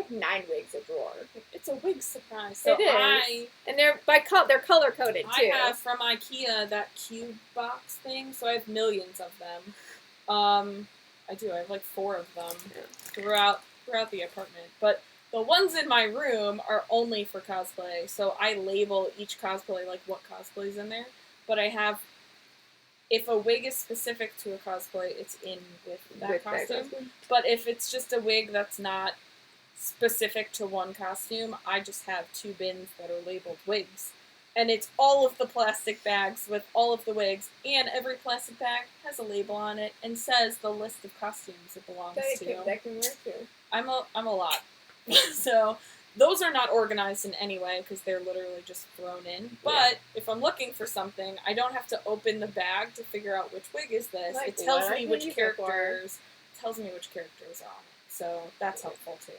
[SPEAKER 2] 9 wigs a drawer.
[SPEAKER 1] It's a wig surprise. So
[SPEAKER 2] it is, and they're color coded too.
[SPEAKER 1] I have from IKEA that cube box thing, so I have millions of them. I do. I have like 4 of them throughout the apartment, but the ones in my room are only for cosplay. So I label each cosplay like what cosplay's in there. But I have, if a wig is specific to a cosplay, it's in with that costume. But if it's just a wig that's not specific to one costume, I just have 2 bins that are labeled wigs. And it's all of the plastic bags with all of the wigs, and every plastic bag has a label on it and says the list of costumes it belongs to.
[SPEAKER 2] That can work too.
[SPEAKER 1] I'm a lot. So those are not organized in any way because they're literally just thrown in. But if I'm looking for something, I don't have to open the bag to figure out which wig is this.
[SPEAKER 2] Like,
[SPEAKER 1] it tells me which characters are on it. So that's helpful too.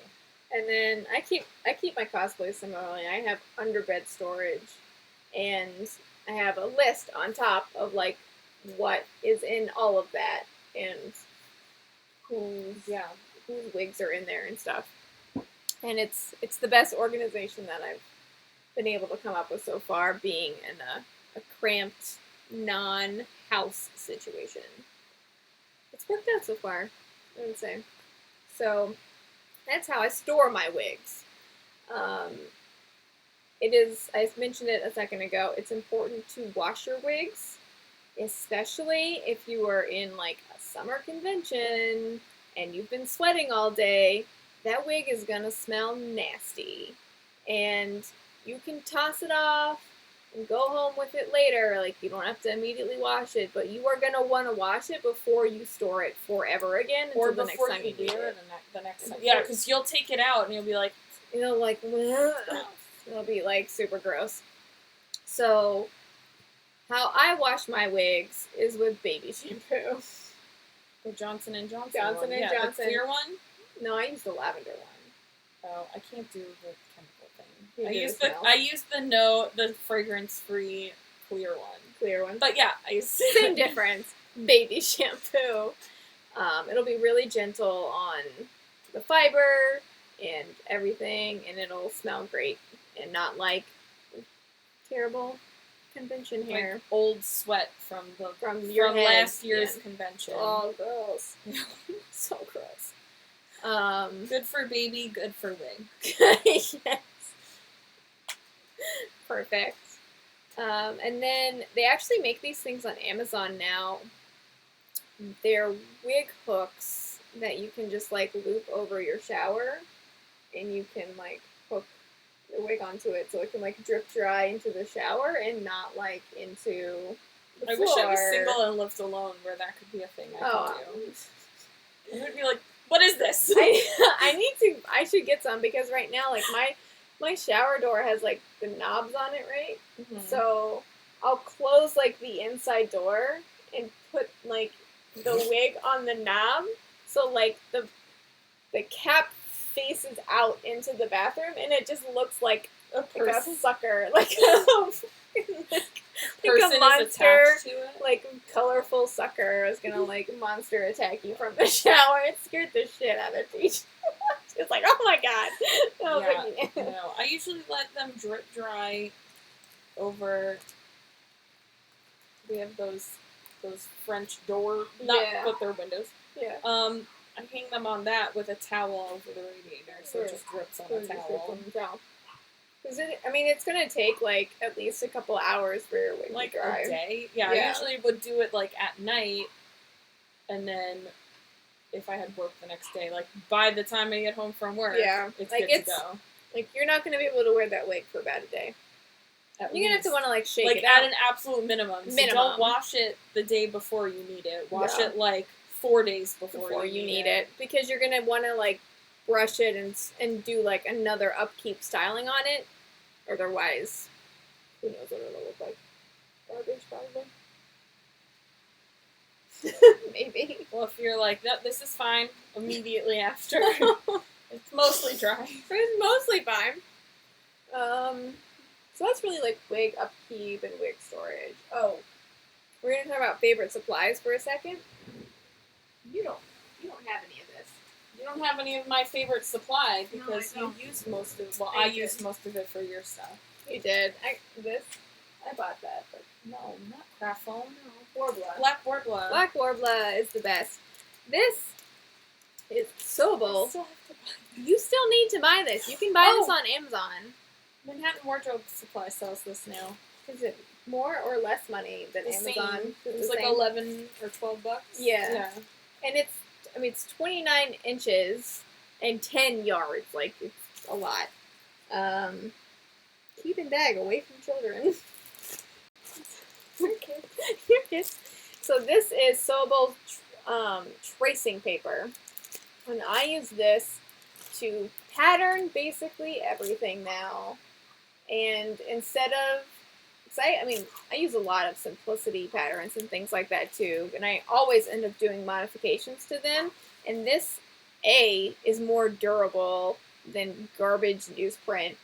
[SPEAKER 2] And then I keep my cosplay similarly. I have underbed storage, and I have a list on top of like what is in all of that and whose wigs are in there and stuff. And it's the best organization that I've been able to come up with so far, being in a cramped, non-house situation. It's worked out so far, I would say. So that's how I store my wigs. I mentioned it a second ago, it's important to wash your wigs, especially if you are in like a summer convention and you've been sweating all day. That wig is gonna smell nasty, and you can toss it off and go home with it later. Like, you don't have to immediately wash it, but you are gonna want to wash it before you store it forever again,
[SPEAKER 1] or
[SPEAKER 2] the next
[SPEAKER 1] before
[SPEAKER 2] time
[SPEAKER 1] you wear it the next time.
[SPEAKER 2] Before-
[SPEAKER 1] Yeah, because you'll take it out and you'll be like,
[SPEAKER 2] like it'll be like super gross. So how I wash my wigs is with baby shampoo.
[SPEAKER 1] The Johnson & Johnson.
[SPEAKER 2] Johnson
[SPEAKER 1] one.
[SPEAKER 2] & Johnson.
[SPEAKER 1] The clear one.
[SPEAKER 2] No, I use the lavender one.
[SPEAKER 1] Oh, I can't do the chemical thing.
[SPEAKER 2] You
[SPEAKER 1] I use the fragrance-free clear one.
[SPEAKER 2] Clear one.
[SPEAKER 1] But yeah, I use
[SPEAKER 2] same difference. Baby shampoo. It'll be really gentle on the fiber and everything, and it'll smell great and not like terrible convention hair.
[SPEAKER 1] Like old sweat from
[SPEAKER 2] your head.
[SPEAKER 1] last year's convention.
[SPEAKER 2] Oh, gross. So gross.
[SPEAKER 1] Good for baby, good for wig.
[SPEAKER 2] Yes. Perfect. And then they actually make these things on Amazon now. They're wig hooks that you can just like loop over your shower, and you can like hook the wig onto it so it can like drip dry into the shower and not like into the floor.
[SPEAKER 1] I wish I was single and lived alone where that could be a thing I could do. It would be like, what is this?
[SPEAKER 2] I should get some, because right now, like, my shower door has like the knobs on it, right? Mm-hmm. So I'll close like the inside door and put like the wig on the knob, so like the cap faces out into the bathroom, and it just looks like a sucker, like a monster, like colorful sucker is gonna like monster attack you from the shower. It scared the shit out of Peach. She was like, "Oh my god!"
[SPEAKER 1] No, I usually let them drip dry over. We have those French door, but they're windows.
[SPEAKER 2] Yeah.
[SPEAKER 1] I hang them on that with a towel over the radiator, so it just drips on a towel.
[SPEAKER 2] It's gonna take like at least a couple hours for your wig to dry.
[SPEAKER 1] A day. Yeah, I usually would do it like at night, and then if I had work the next day, like by the time I get home from work, it's good to go.
[SPEAKER 2] Like, you're not gonna be able to wear that wig for about a day. You're gonna have to want to like shake it
[SPEAKER 1] at
[SPEAKER 2] out.
[SPEAKER 1] an absolute minimum. So don't wash it the day before you need it. Wash it like 4 days
[SPEAKER 2] before you need it. Because you're going to want to, like, brush it and do, like, another upkeep styling on it. Otherwise, who knows what it'll look like. Garbage, probably. Maybe.
[SPEAKER 1] Well, if you're like, no, this is fine, immediately after, it's mostly dry.
[SPEAKER 2] It's mostly fine. So that's really like wig upkeep and wig storage. Oh, we're gonna talk about favorite supplies for a second. You don't have any of this.
[SPEAKER 1] You don't have any of my favorite supply because
[SPEAKER 2] No,
[SPEAKER 1] you used most of. Well,
[SPEAKER 2] I
[SPEAKER 1] I
[SPEAKER 2] did.
[SPEAKER 1] used most of it for your stuff.
[SPEAKER 2] You did. I bought that, but
[SPEAKER 1] No, not craft foam.
[SPEAKER 2] no. Warbler.
[SPEAKER 1] Black Warbler.
[SPEAKER 2] Black Warbler is the best. This is Sobel. You still need to buy this. You can buy this on Amazon.
[SPEAKER 1] Manhattan Wardrobe Supply sells this now.
[SPEAKER 2] Is it more or less money than
[SPEAKER 1] The
[SPEAKER 2] Amazon?
[SPEAKER 1] same.
[SPEAKER 2] It's
[SPEAKER 1] It's like 11 or 12 bucks.
[SPEAKER 2] Yeah. And it's 29 inches and 10 yards. Like, it's a lot. Keep and bag away from children. Your kids. So this is Sobel tracing paper. And I use this to pattern basically everything now. And instead of, I use a lot of simplicity patterns and things like that too, and I always end up doing modifications to them. And this is more durable than garbage newsprint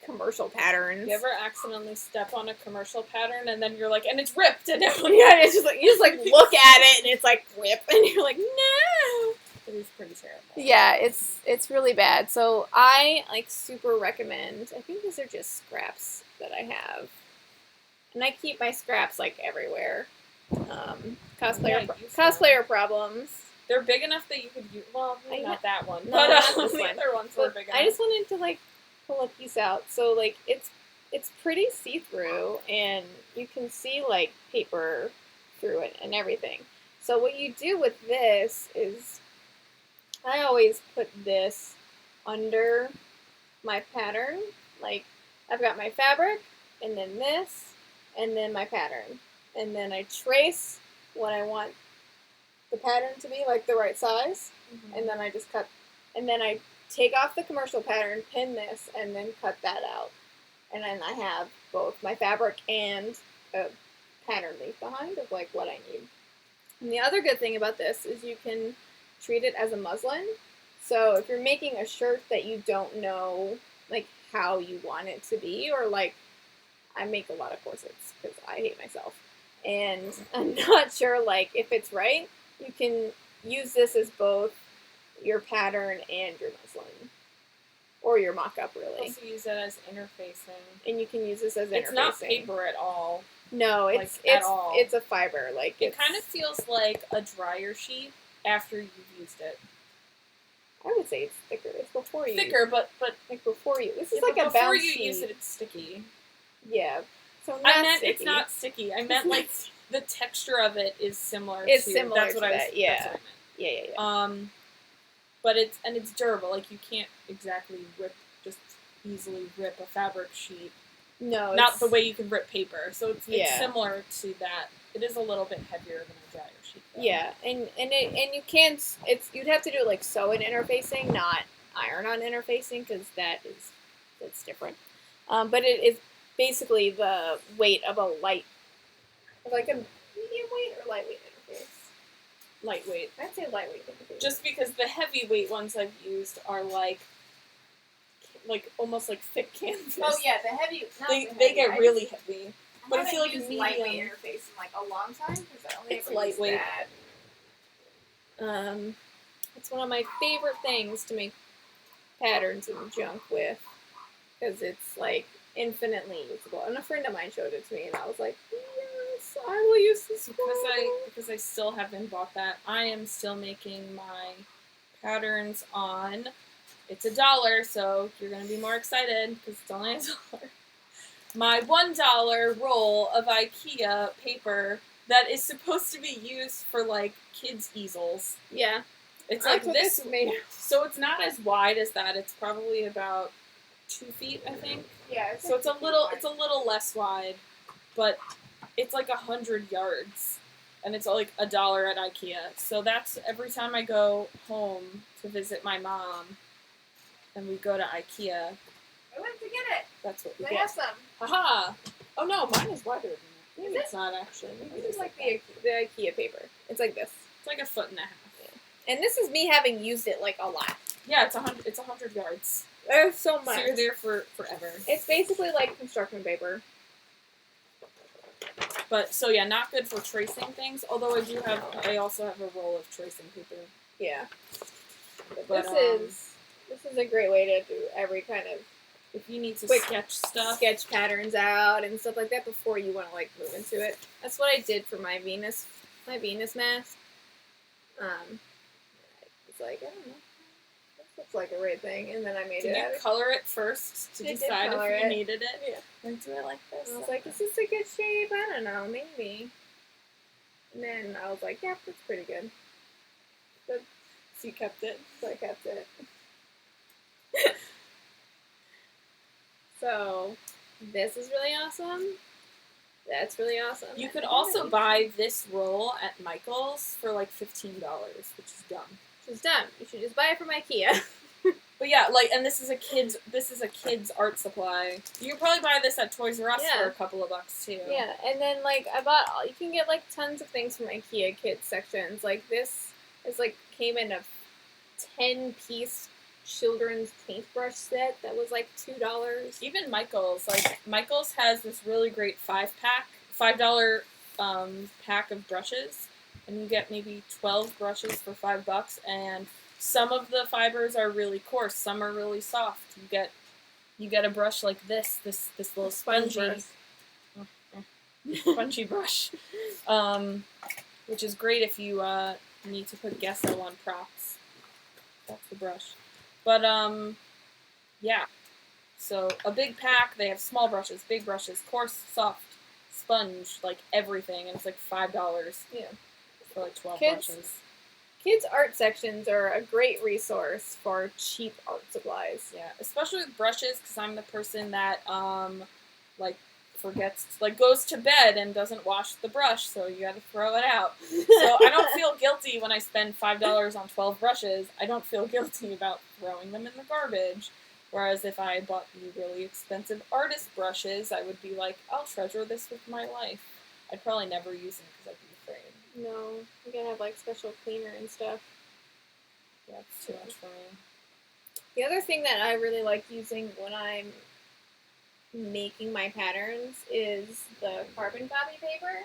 [SPEAKER 2] commercial patterns.
[SPEAKER 1] You ever accidentally step on a commercial pattern and then you're like, and it's ripped and now
[SPEAKER 2] Yeah, it's just like you just like look at it and it's like rip, and you're like, no.
[SPEAKER 1] It is pretty terrible.
[SPEAKER 2] Yeah, it's really bad. So I like super recommend. I think these are just scraps that I have, and I keep my scraps like everywhere. Cosplayer problems.
[SPEAKER 1] They're big enough that you could use. Well, maybe not that one,
[SPEAKER 2] No,
[SPEAKER 1] but
[SPEAKER 2] not
[SPEAKER 1] the
[SPEAKER 2] this one.
[SPEAKER 1] other ones were
[SPEAKER 2] But
[SPEAKER 1] big enough.
[SPEAKER 2] I just wanted to like pull a piece out. So like it's pretty see through, and you can see like paper through it and everything. So what you do with this is, I always put this under my pattern. Like, I've got my fabric, and then this, and then my pattern. And then I trace what I want the pattern to be, like the right size, and then I just cut, and then I take off the commercial pattern, pin this, and then cut that out. And then I have both my fabric and a pattern leave behind of like what I need. And the other good thing about this is you can treat it as a muslin. So if you're making a shirt that you don't know like how you want it to be, or like I make a lot of corsets because I hate myself and I'm not sure like if it's right, you can use this as both your pattern and your muslin, or your mock-up really.
[SPEAKER 1] Also use it as interfacing.
[SPEAKER 2] And you can use this as interfacing.
[SPEAKER 1] It's not paper at all.
[SPEAKER 2] No, it's a fiber. Like
[SPEAKER 1] it kind of feels like a dryer sheet after you've used it.
[SPEAKER 2] I would say it's thicker. It's before you.
[SPEAKER 1] Thicker, but
[SPEAKER 2] like before you. This is like a bouncy.
[SPEAKER 1] Before you use it, it's sticky.
[SPEAKER 2] Yeah. So
[SPEAKER 1] I meant
[SPEAKER 2] sticky.
[SPEAKER 1] it's not sticky. I meant like the texture of it is similar.
[SPEAKER 2] It's
[SPEAKER 1] to,
[SPEAKER 2] similar
[SPEAKER 1] that's
[SPEAKER 2] to
[SPEAKER 1] what I was,
[SPEAKER 2] that. Yeah.
[SPEAKER 1] That's what I meant.
[SPEAKER 2] Yeah.
[SPEAKER 1] But it's durable. Like you can't exactly easily rip a fabric sheet.
[SPEAKER 2] No,
[SPEAKER 1] not the way you can rip paper. So it's
[SPEAKER 2] similar
[SPEAKER 1] to that. It is a little bit heavier than a dryer sheet, though.
[SPEAKER 2] Yeah, and you can't. You'd have to do like sew-in interfacing, not iron-on interfacing, because that's different. But it is basically the weight of a like a medium weight or lightweight interface.
[SPEAKER 1] Lightweight.
[SPEAKER 2] I'd say lightweight interface.
[SPEAKER 1] Just because the heavyweight ones I've used are like almost like thick canvas.
[SPEAKER 2] Oh yeah, the heavy.
[SPEAKER 1] They get really heavy. But I feel like
[SPEAKER 2] used
[SPEAKER 1] medium
[SPEAKER 2] lightweight interface in like a long time because I only
[SPEAKER 1] it's
[SPEAKER 2] ever
[SPEAKER 1] lightweight.
[SPEAKER 2] used that. It's one of my favorite things to make patterns and junk with, because it's like infinitely usable. And a friend of mine showed it to me, and I was like, yes, I will use this
[SPEAKER 1] because I still haven't bought that. I am still making my patterns on. It's $1, so you're gonna be more excited because it's only $1. My $1 roll of IKEA paper that is supposed to be used for like kids' easels.
[SPEAKER 2] Yeah.
[SPEAKER 1] It's like this. So it's not as wide as that. It's probably about 2 feet, I think.
[SPEAKER 2] Yeah.
[SPEAKER 1] So it's a little less wide, but it's like 100 yards. and it's like $1 at IKEA. So that's every time I go home to visit my mom, and we go to IKEA.
[SPEAKER 2] I went to get it.
[SPEAKER 1] That's what we
[SPEAKER 2] I
[SPEAKER 1] get.
[SPEAKER 2] have some.
[SPEAKER 1] Haha! Oh no, mine is wider than that. Maybe
[SPEAKER 2] Is
[SPEAKER 1] it's not actually. Maybe
[SPEAKER 2] This
[SPEAKER 1] it's
[SPEAKER 2] is like the IKEA paper. It's like this.
[SPEAKER 1] It's like 1.5 feet.
[SPEAKER 2] And this is me having used it like a lot.
[SPEAKER 1] Yeah, it's 100 yards.
[SPEAKER 2] There's so much.
[SPEAKER 1] So you're there for forever.
[SPEAKER 2] It's basically like construction paper.
[SPEAKER 1] But so yeah, not good for tracing things. Although I also have a roll of tracing paper.
[SPEAKER 2] Yeah.
[SPEAKER 1] But,
[SPEAKER 2] this is a great way to do every kind of
[SPEAKER 1] if you need to
[SPEAKER 2] quick
[SPEAKER 1] sketch stuff,
[SPEAKER 2] sketch patterns out and stuff like that before you want to like move into it. That's what I did for my Venus mask. It's like, I don't know. This looks like a right thing, and then I made
[SPEAKER 1] did
[SPEAKER 2] it.
[SPEAKER 1] you color it first to decide if you needed it?
[SPEAKER 2] Yeah.
[SPEAKER 1] Like, do I like this?
[SPEAKER 2] And I was like, is this a good shape? I don't know, maybe. And then I was like, yep, that's pretty good. But,
[SPEAKER 1] so you kept it.
[SPEAKER 2] So I kept it. So, this is really awesome. That's really awesome.
[SPEAKER 1] You could also buy this roll at Michael's for like $15, which is dumb.
[SPEAKER 2] Which is dumb. You should just buy it from IKEA.
[SPEAKER 1] But yeah, like, and this is a kid's art supply. You can probably buy this at Toys R Us for a couple of bucks too.
[SPEAKER 2] Yeah, and then like you can get like tons of things from IKEA kids sections. Like this is like came in a 10-piece children's paintbrush set that was like $2.
[SPEAKER 1] Even Michael's has this really great $5 pack of brushes, and you get maybe 12 brushes for $5, and some of the fibers are really coarse, some are really soft. You get a brush like this little spongy brush, which is great if you need to put gesso on props. That's the brush. But yeah. So a big pack. They have small brushes, big brushes, coarse, soft, sponge, like everything, and it's like $5.
[SPEAKER 2] Yeah.
[SPEAKER 1] For like 12 brushes.
[SPEAKER 2] Kids' art sections are a great resource for cheap art supplies.
[SPEAKER 1] Yeah, especially with brushes, because I'm the person that, goes to bed and doesn't wash the brush, so you gotta throw it out. So I don't feel guilty when I spend $5 on 12 brushes. I don't feel guilty about throwing them in the garbage. Whereas if I bought the really expensive artist brushes, I would be like, I'll treasure this with my life. I'd probably never use them because I'd be afraid.
[SPEAKER 2] No, you gotta have like special cleaner and stuff.
[SPEAKER 1] Yeah, it's too much for me.
[SPEAKER 2] The other thing that I really like using when I'm making my patterns is the carbon copy paper,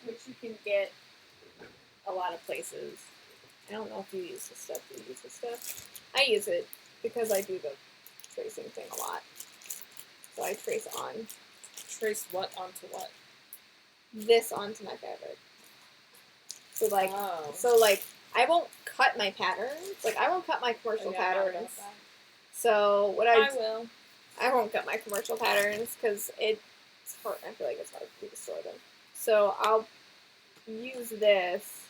[SPEAKER 2] which you can get a lot of places. I don't know if you use this stuff. Do you use this stuff? I use it because I do the tracing thing a lot. So I trace on.
[SPEAKER 1] Trace what onto what?
[SPEAKER 2] This onto my fabric. So like,
[SPEAKER 1] oh.
[SPEAKER 2] I won't cut my patterns. Like, I won't cut my commercial patterns. So what
[SPEAKER 1] I will.
[SPEAKER 2] I won't cut my commercial patterns because it's hard. I feel like it's hard to store them. So I'll use this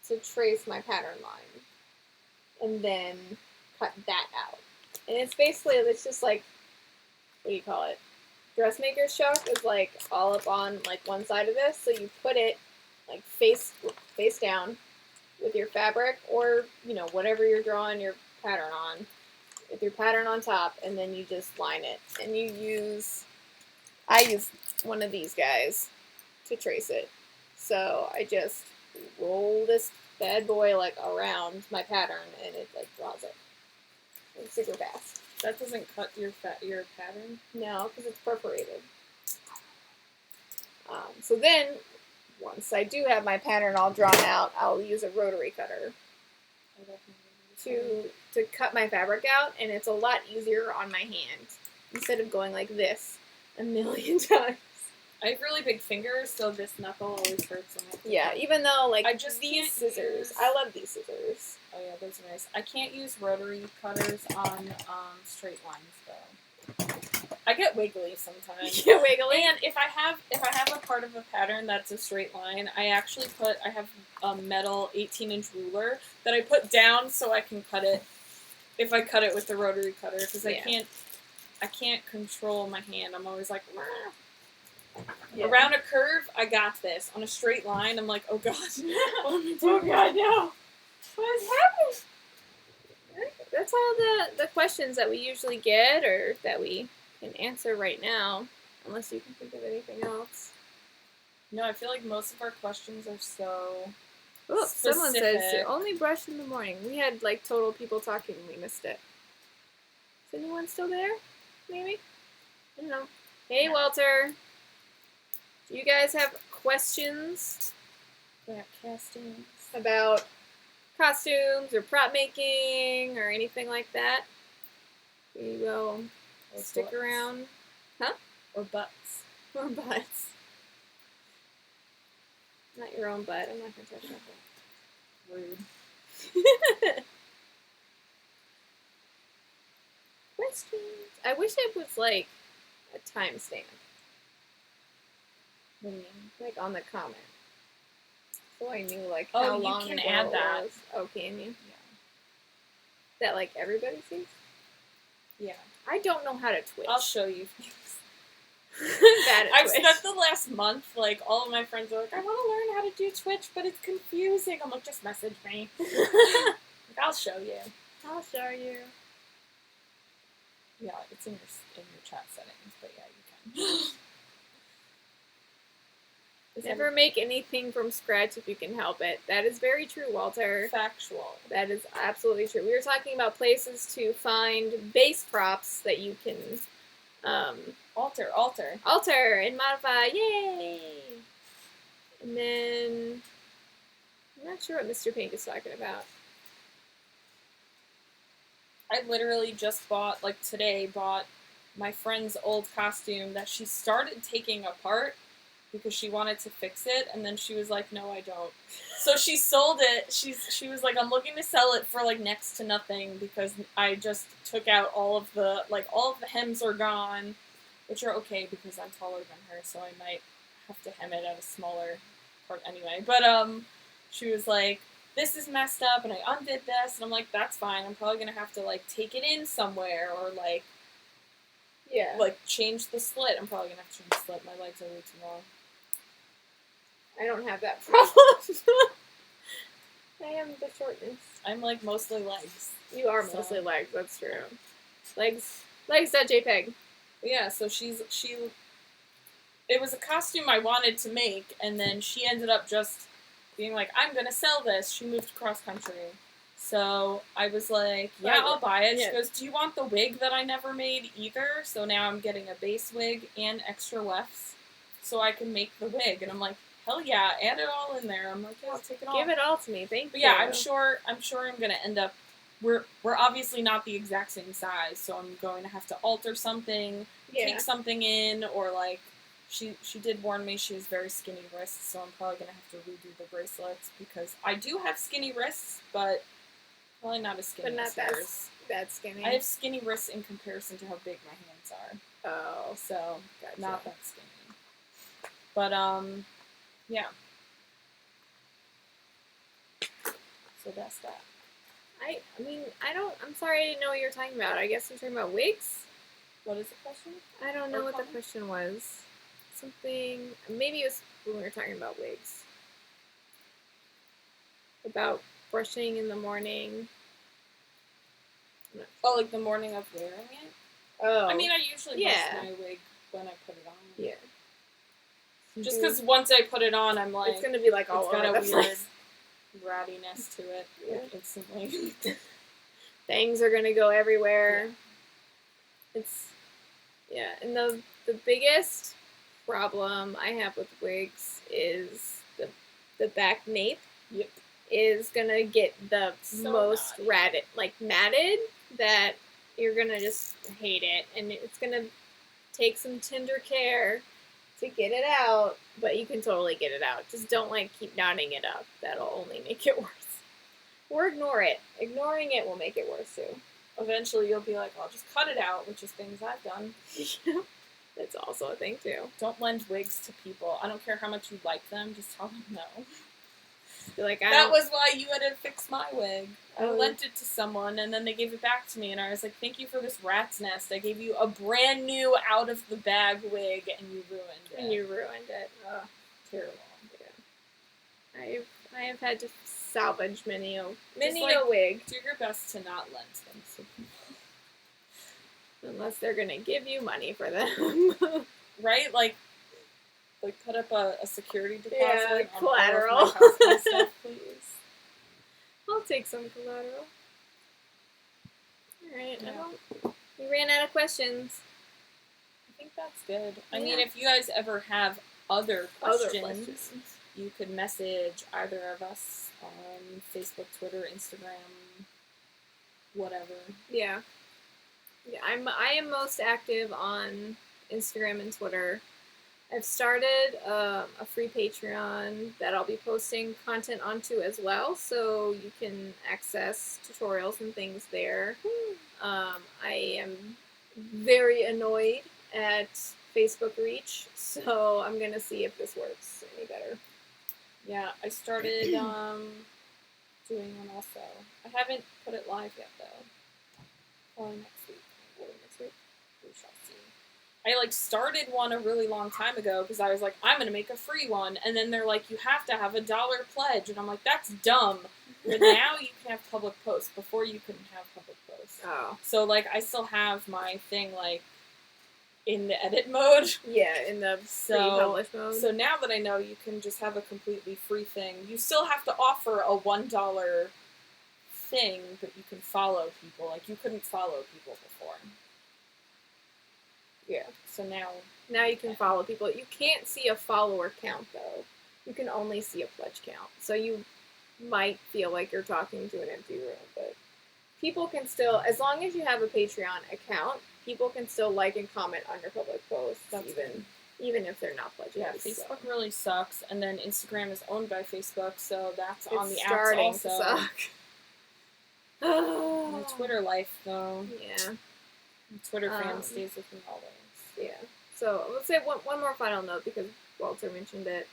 [SPEAKER 2] to trace my pattern line, and then cut that out. And it's just like, what do you call it? Dressmaker's chalk is like all up on like one side of this. So you put it like face down with your fabric, or whatever you're drawing your pattern on, with your pattern on top, and then you just line it. And I use one of these guys to trace it. So I just roll this bad boy like around my pattern, and it like draws it. It's super fast.
[SPEAKER 1] That doesn't cut your pattern?
[SPEAKER 2] No, because it's perforated. So then, once I do have my pattern all drawn out, I'll use a rotary cutter to cut my fabric out, and it's a lot easier on my hand instead of going like this a million times.
[SPEAKER 1] I have really big fingers, so this knuckle always hurts.
[SPEAKER 2] Yeah, even though
[SPEAKER 1] I just
[SPEAKER 2] these scissors, I love these scissors.
[SPEAKER 1] Oh yeah, those are nice. I can't use rotary cutters on straight lines though. I get wiggly sometimes.
[SPEAKER 2] You get wiggly,
[SPEAKER 1] and if I have a part of a pattern that's a straight line, I have a metal 18-inch ruler that I put down so I can cut it. If I cut it with the rotary cutter, because I can't control my hand. I'm always like,
[SPEAKER 2] Yeah.
[SPEAKER 1] Around a curve, I got this. On a straight line, I'm like, oh god. What am I doing?
[SPEAKER 2] Oh god, no. What is happening? That's all the questions that we usually get or that we can answer right now. Unless you can think of anything else.
[SPEAKER 1] No, I feel like most of our questions are so
[SPEAKER 2] Oh, someone says
[SPEAKER 1] specific.
[SPEAKER 2] only brush in the morning. We had like total people talking and we missed it. Is anyone still there? Maybe? I don't know. Hey, Walter. Do you guys have questions
[SPEAKER 1] Black castings.
[SPEAKER 2] about costumes or prop making or anything like that? We will
[SPEAKER 1] Or
[SPEAKER 2] stick
[SPEAKER 1] butts.
[SPEAKER 2] around. Huh?
[SPEAKER 1] Or butts.
[SPEAKER 2] Or butts. Not your own butt. I'm not going to touch that.
[SPEAKER 1] Rude.
[SPEAKER 2] Questions. I wish it was like a timestamp.
[SPEAKER 1] What do you mean?
[SPEAKER 2] Like on the comment. So I knew like
[SPEAKER 1] Oh,
[SPEAKER 2] how
[SPEAKER 1] you
[SPEAKER 2] long
[SPEAKER 1] can
[SPEAKER 2] ago
[SPEAKER 1] add
[SPEAKER 2] it
[SPEAKER 1] that.
[SPEAKER 2] was. Oh, can you?
[SPEAKER 1] Yeah.
[SPEAKER 2] That like everybody sees?
[SPEAKER 1] Yeah.
[SPEAKER 2] I don't know how to Twitch.
[SPEAKER 1] I'll show you.
[SPEAKER 2] Bad at
[SPEAKER 1] I've
[SPEAKER 2] Twitch.
[SPEAKER 1] spent the last month, like, all of my friends are like, I want to learn how to do Twitch, but it's confusing. I'm like, just message me. Like, I'll show you.
[SPEAKER 2] I'll show you.
[SPEAKER 1] Yeah, it's in your chat settings, but yeah, you can.
[SPEAKER 2] Never make anything from scratch if you can help it. That is very true, Walter.
[SPEAKER 1] Factual.
[SPEAKER 2] That is absolutely true. We were talking about places to find base props that you can alter and modify. Yay! And then I'm not sure what Mr. Pink is talking about.
[SPEAKER 1] I literally just bought my friend's old costume that she started taking apart because she wanted to fix it, and then she was like, no, I don't. So she sold it. She was like, I'm looking to sell it for like next to nothing because I just took out all of the hems are gone, which are okay because I'm taller than her, so I might have to hem it at a smaller part anyway. But she was like, this is messed up, and I undid this, and I'm like, that's fine. I'm probably gonna have to like take it in somewhere or like change the slit. I'm probably gonna have to change the slit. My legs are way too long.
[SPEAKER 2] I don't have that problem. I am the shortness.
[SPEAKER 1] I'm like mostly legs.
[SPEAKER 2] You are mostly legs. That's true. Legs.jpg.
[SPEAKER 1] Yeah, so it was a costume I wanted to make, and then she ended up just being like, I'm gonna sell this. She moved cross country. So I was like, yeah, I'll buy it. She goes, do you want the wig that I never made either? So now I'm getting a base wig and extra wefts so I can make the wig. And I'm like, hell yeah, add it all in there. I'm like, yeah, I'll take it all.
[SPEAKER 2] Give it all to me, thank you.
[SPEAKER 1] Yeah, I'm sure I'm gonna end up. We're obviously not the exact same size, so I'm going to have to alter something, take something in, or like she did warn me she has very skinny wrists, so I'm probably gonna have to redo the bracelets because I do have skinny wrists, but probably not as skinny as hers.
[SPEAKER 2] That skinny.
[SPEAKER 1] I have skinny wrists in comparison to how big my hands are.
[SPEAKER 2] Oh,
[SPEAKER 1] so gotcha. Not that skinny. But yeah. So that's that.
[SPEAKER 2] I'm sorry I didn't know what you were talking about. I guess you're talking about wigs?
[SPEAKER 1] What is the question?
[SPEAKER 2] I don't know what the question was. Something, maybe it was when we were talking about wigs. About brushing in the morning.
[SPEAKER 1] Oh, like the morning of wearing it?
[SPEAKER 2] Oh.
[SPEAKER 1] I mean, I usually brush my wig when I put it on.
[SPEAKER 2] Yeah.
[SPEAKER 1] Just because once I put it on, I'm like...
[SPEAKER 2] It's going to be like all over the place.
[SPEAKER 1] Rattiness to it, like instantly.
[SPEAKER 2] Things are gonna go everywhere. Yeah. And the biggest problem I have with wigs is the back nape.
[SPEAKER 1] Yep.
[SPEAKER 2] Is gonna get the most matted that you're gonna just hate it, and it's gonna take some tender care to get it out, but you can totally get it out. Just don't keep knotting it up. That'll only make it worse. Or ignore it. Ignoring it will make it worse too.
[SPEAKER 1] Eventually you'll be like, I'll just cut it out, which is things I've done.
[SPEAKER 2] That's also a thing too.
[SPEAKER 1] Don't lend wigs to people. I don't care how much you like them, just tell them no.
[SPEAKER 2] You're like,
[SPEAKER 1] That was why you had to fix my wig. I
[SPEAKER 2] Oh.
[SPEAKER 1] lent it to someone, and then they gave it back to me, and I was like, thank you for this rat's nest. I gave you a brand new, out-of-the-bag wig, and you ruined it.
[SPEAKER 2] And you ruined it. Ugh.
[SPEAKER 1] Terrible.
[SPEAKER 2] Yeah. I have had to salvage many a
[SPEAKER 1] like,
[SPEAKER 2] wig.
[SPEAKER 1] Do your best to not lend things to people.
[SPEAKER 2] Unless they're going to give you money for them.
[SPEAKER 1] Right? Like put up a security deposit
[SPEAKER 2] Yeah,
[SPEAKER 1] on
[SPEAKER 2] collateral.
[SPEAKER 1] all of my cosplay stuff, please.
[SPEAKER 2] I'll take some collateral. Alright,
[SPEAKER 1] Yeah.
[SPEAKER 2] we ran out of questions.
[SPEAKER 1] I think that's good. I
[SPEAKER 2] Yeah.
[SPEAKER 1] mean, if you guys ever have other questions, you could message either of us on Facebook, Twitter, Instagram, whatever.
[SPEAKER 2] Yeah. Yeah, I am most active on Instagram and Twitter. I've started a free Patreon that I'll be posting content onto as well, so you can access tutorials and things there. I am very annoyed at Facebook reach, so I'm gonna see if this works any better.
[SPEAKER 1] Yeah, I started doing one also. I haven't put it live yet though. Probably next week. We shall see. I started one a really long time ago because I was like, I'm gonna make a free one, and then they're like, you have to have a $1 pledge, and I'm like, that's dumb. But now you can have public posts. Before you couldn't have public posts.
[SPEAKER 2] Oh.
[SPEAKER 1] So I still have my thing in the edit mode.
[SPEAKER 2] Yeah, in the pre-publish mode.
[SPEAKER 1] So now that I know you can just have a completely free thing, you still have to offer a $1 thing, but you can follow people. You couldn't follow people before.
[SPEAKER 2] Yeah.
[SPEAKER 1] So now
[SPEAKER 2] you can follow people. You can't see a follower count, though. You can only see a pledge count. So you might feel like you're talking to an empty room, but people can still, as long as you have a Patreon account, people can still like and comment on your public posts, even if they're not pledging.
[SPEAKER 1] Yeah, Facebook really sucks, and then Instagram is owned by Facebook, so that's
[SPEAKER 2] it's
[SPEAKER 1] on the apps
[SPEAKER 2] starting
[SPEAKER 1] also.
[SPEAKER 2] to suck.
[SPEAKER 1] My Twitter life, though.
[SPEAKER 2] Yeah.
[SPEAKER 1] Twitter fan stays with me always.
[SPEAKER 2] Yeah. So let's say one more final note because Walter mentioned it.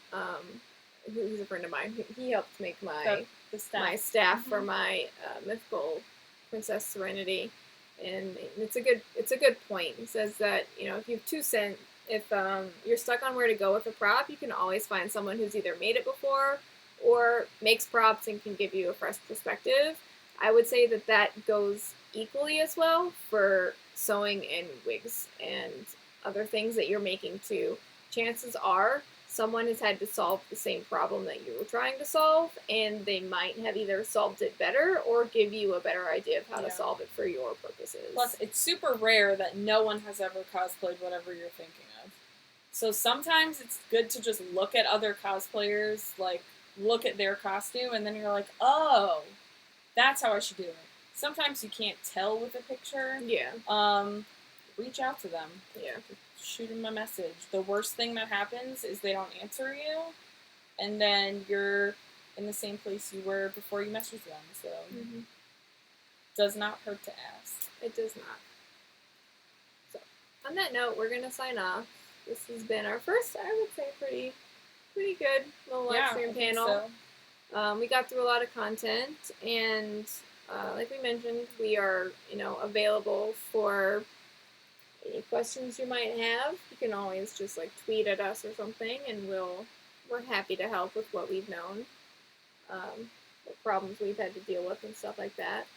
[SPEAKER 2] He's a friend of mine. He helped make my staff for my mythical Princess Serenity, and it's a good point. He says that if you have 2 cents, if you're stuck on where to go with a prop, you can always find someone who's either made it before or makes props and can give you a fresh perspective. I would say that goes equally as well for sewing and wigs and other things that you're making too. Chances are someone has had to solve the same problem that you were trying to solve, and they might have either solved it better or give you a better idea of how to solve it for your purposes.
[SPEAKER 1] Plus, it's super rare that no one has ever cosplayed whatever you're thinking of. So sometimes it's good to just look at other cosplayers, look at their costume, and then you're like, oh, that's how I should do it. Sometimes you can't tell with a picture.
[SPEAKER 2] Yeah.
[SPEAKER 1] Reach out to them.
[SPEAKER 2] Yeah.
[SPEAKER 1] Shoot them a message. The worst thing that happens is they don't answer you, and then you're in the same place you were before you messaged them. So, does not hurt to ask.
[SPEAKER 2] It does not. So, on that note, we're gonna sign off. This has been our first, I would say, pretty good little live stream panel. So. We got through a lot of content, and like we mentioned, we are available for any questions you might have. You can always just tweet at us or something, and we're happy to help with what we've known, what problems we've had to deal with and stuff like that.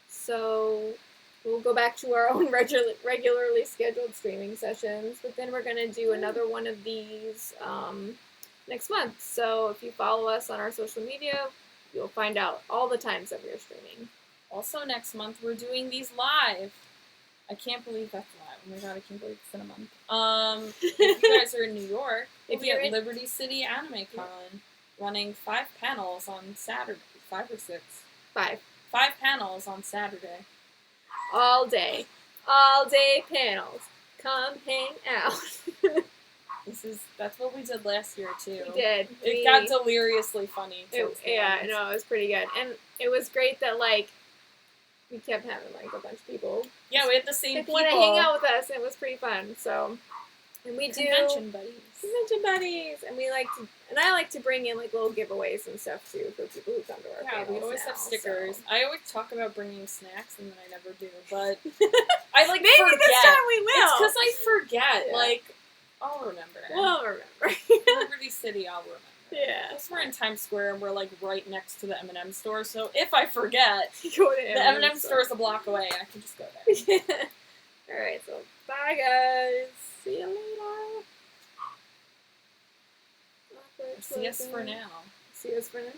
[SPEAKER 2] So we'll go back to our own regularly scheduled streaming sessions, but then we're going to do another one of these next month. So if you follow us on our social media, you'll find out all the times that we're streaming.
[SPEAKER 1] Also next month, we're doing these live. I can't believe that's live. Oh my god, I can't believe it's in a month. If you guys are in New York, we'll be at Liberty City Anime Con, running 5 panels on Saturday. 5 or 6?
[SPEAKER 2] 5.
[SPEAKER 1] 5 panels on Saturday.
[SPEAKER 2] All day. All day panels. Come hang out.
[SPEAKER 1] That's what we did last year too.
[SPEAKER 2] We did.
[SPEAKER 1] It got deliriously funny.
[SPEAKER 2] It was pretty good. And it was great that we kept having a bunch of people.
[SPEAKER 1] Yeah, we had the same people.
[SPEAKER 2] Want to hang out with us. It was pretty fun. So And we do
[SPEAKER 1] Convention buddies.
[SPEAKER 2] convention buddies, and I like to bring in like little giveaways and stuff too for people who come to our
[SPEAKER 1] Yeah,
[SPEAKER 2] panels.
[SPEAKER 1] we always
[SPEAKER 2] now,
[SPEAKER 1] have stickers.
[SPEAKER 2] so.
[SPEAKER 1] I always talk about bringing snacks, and then I never do. But I like
[SPEAKER 2] Maybe
[SPEAKER 1] forget.
[SPEAKER 2] this time we will.
[SPEAKER 1] It's because I forget.
[SPEAKER 2] Yeah.
[SPEAKER 1] Like, I'll remember.
[SPEAKER 2] We'll remember.
[SPEAKER 1] Liberty City, I'll remember.
[SPEAKER 2] Yeah.
[SPEAKER 1] Plus, we're in Times Square, and we're like right next to the M&M store. So if I forget,
[SPEAKER 2] Go to
[SPEAKER 1] the M&M store is a block away. I can just go there.
[SPEAKER 2] Yeah. All right. So bye, guys. See you later.
[SPEAKER 1] See us for now.
[SPEAKER 2] See us for now.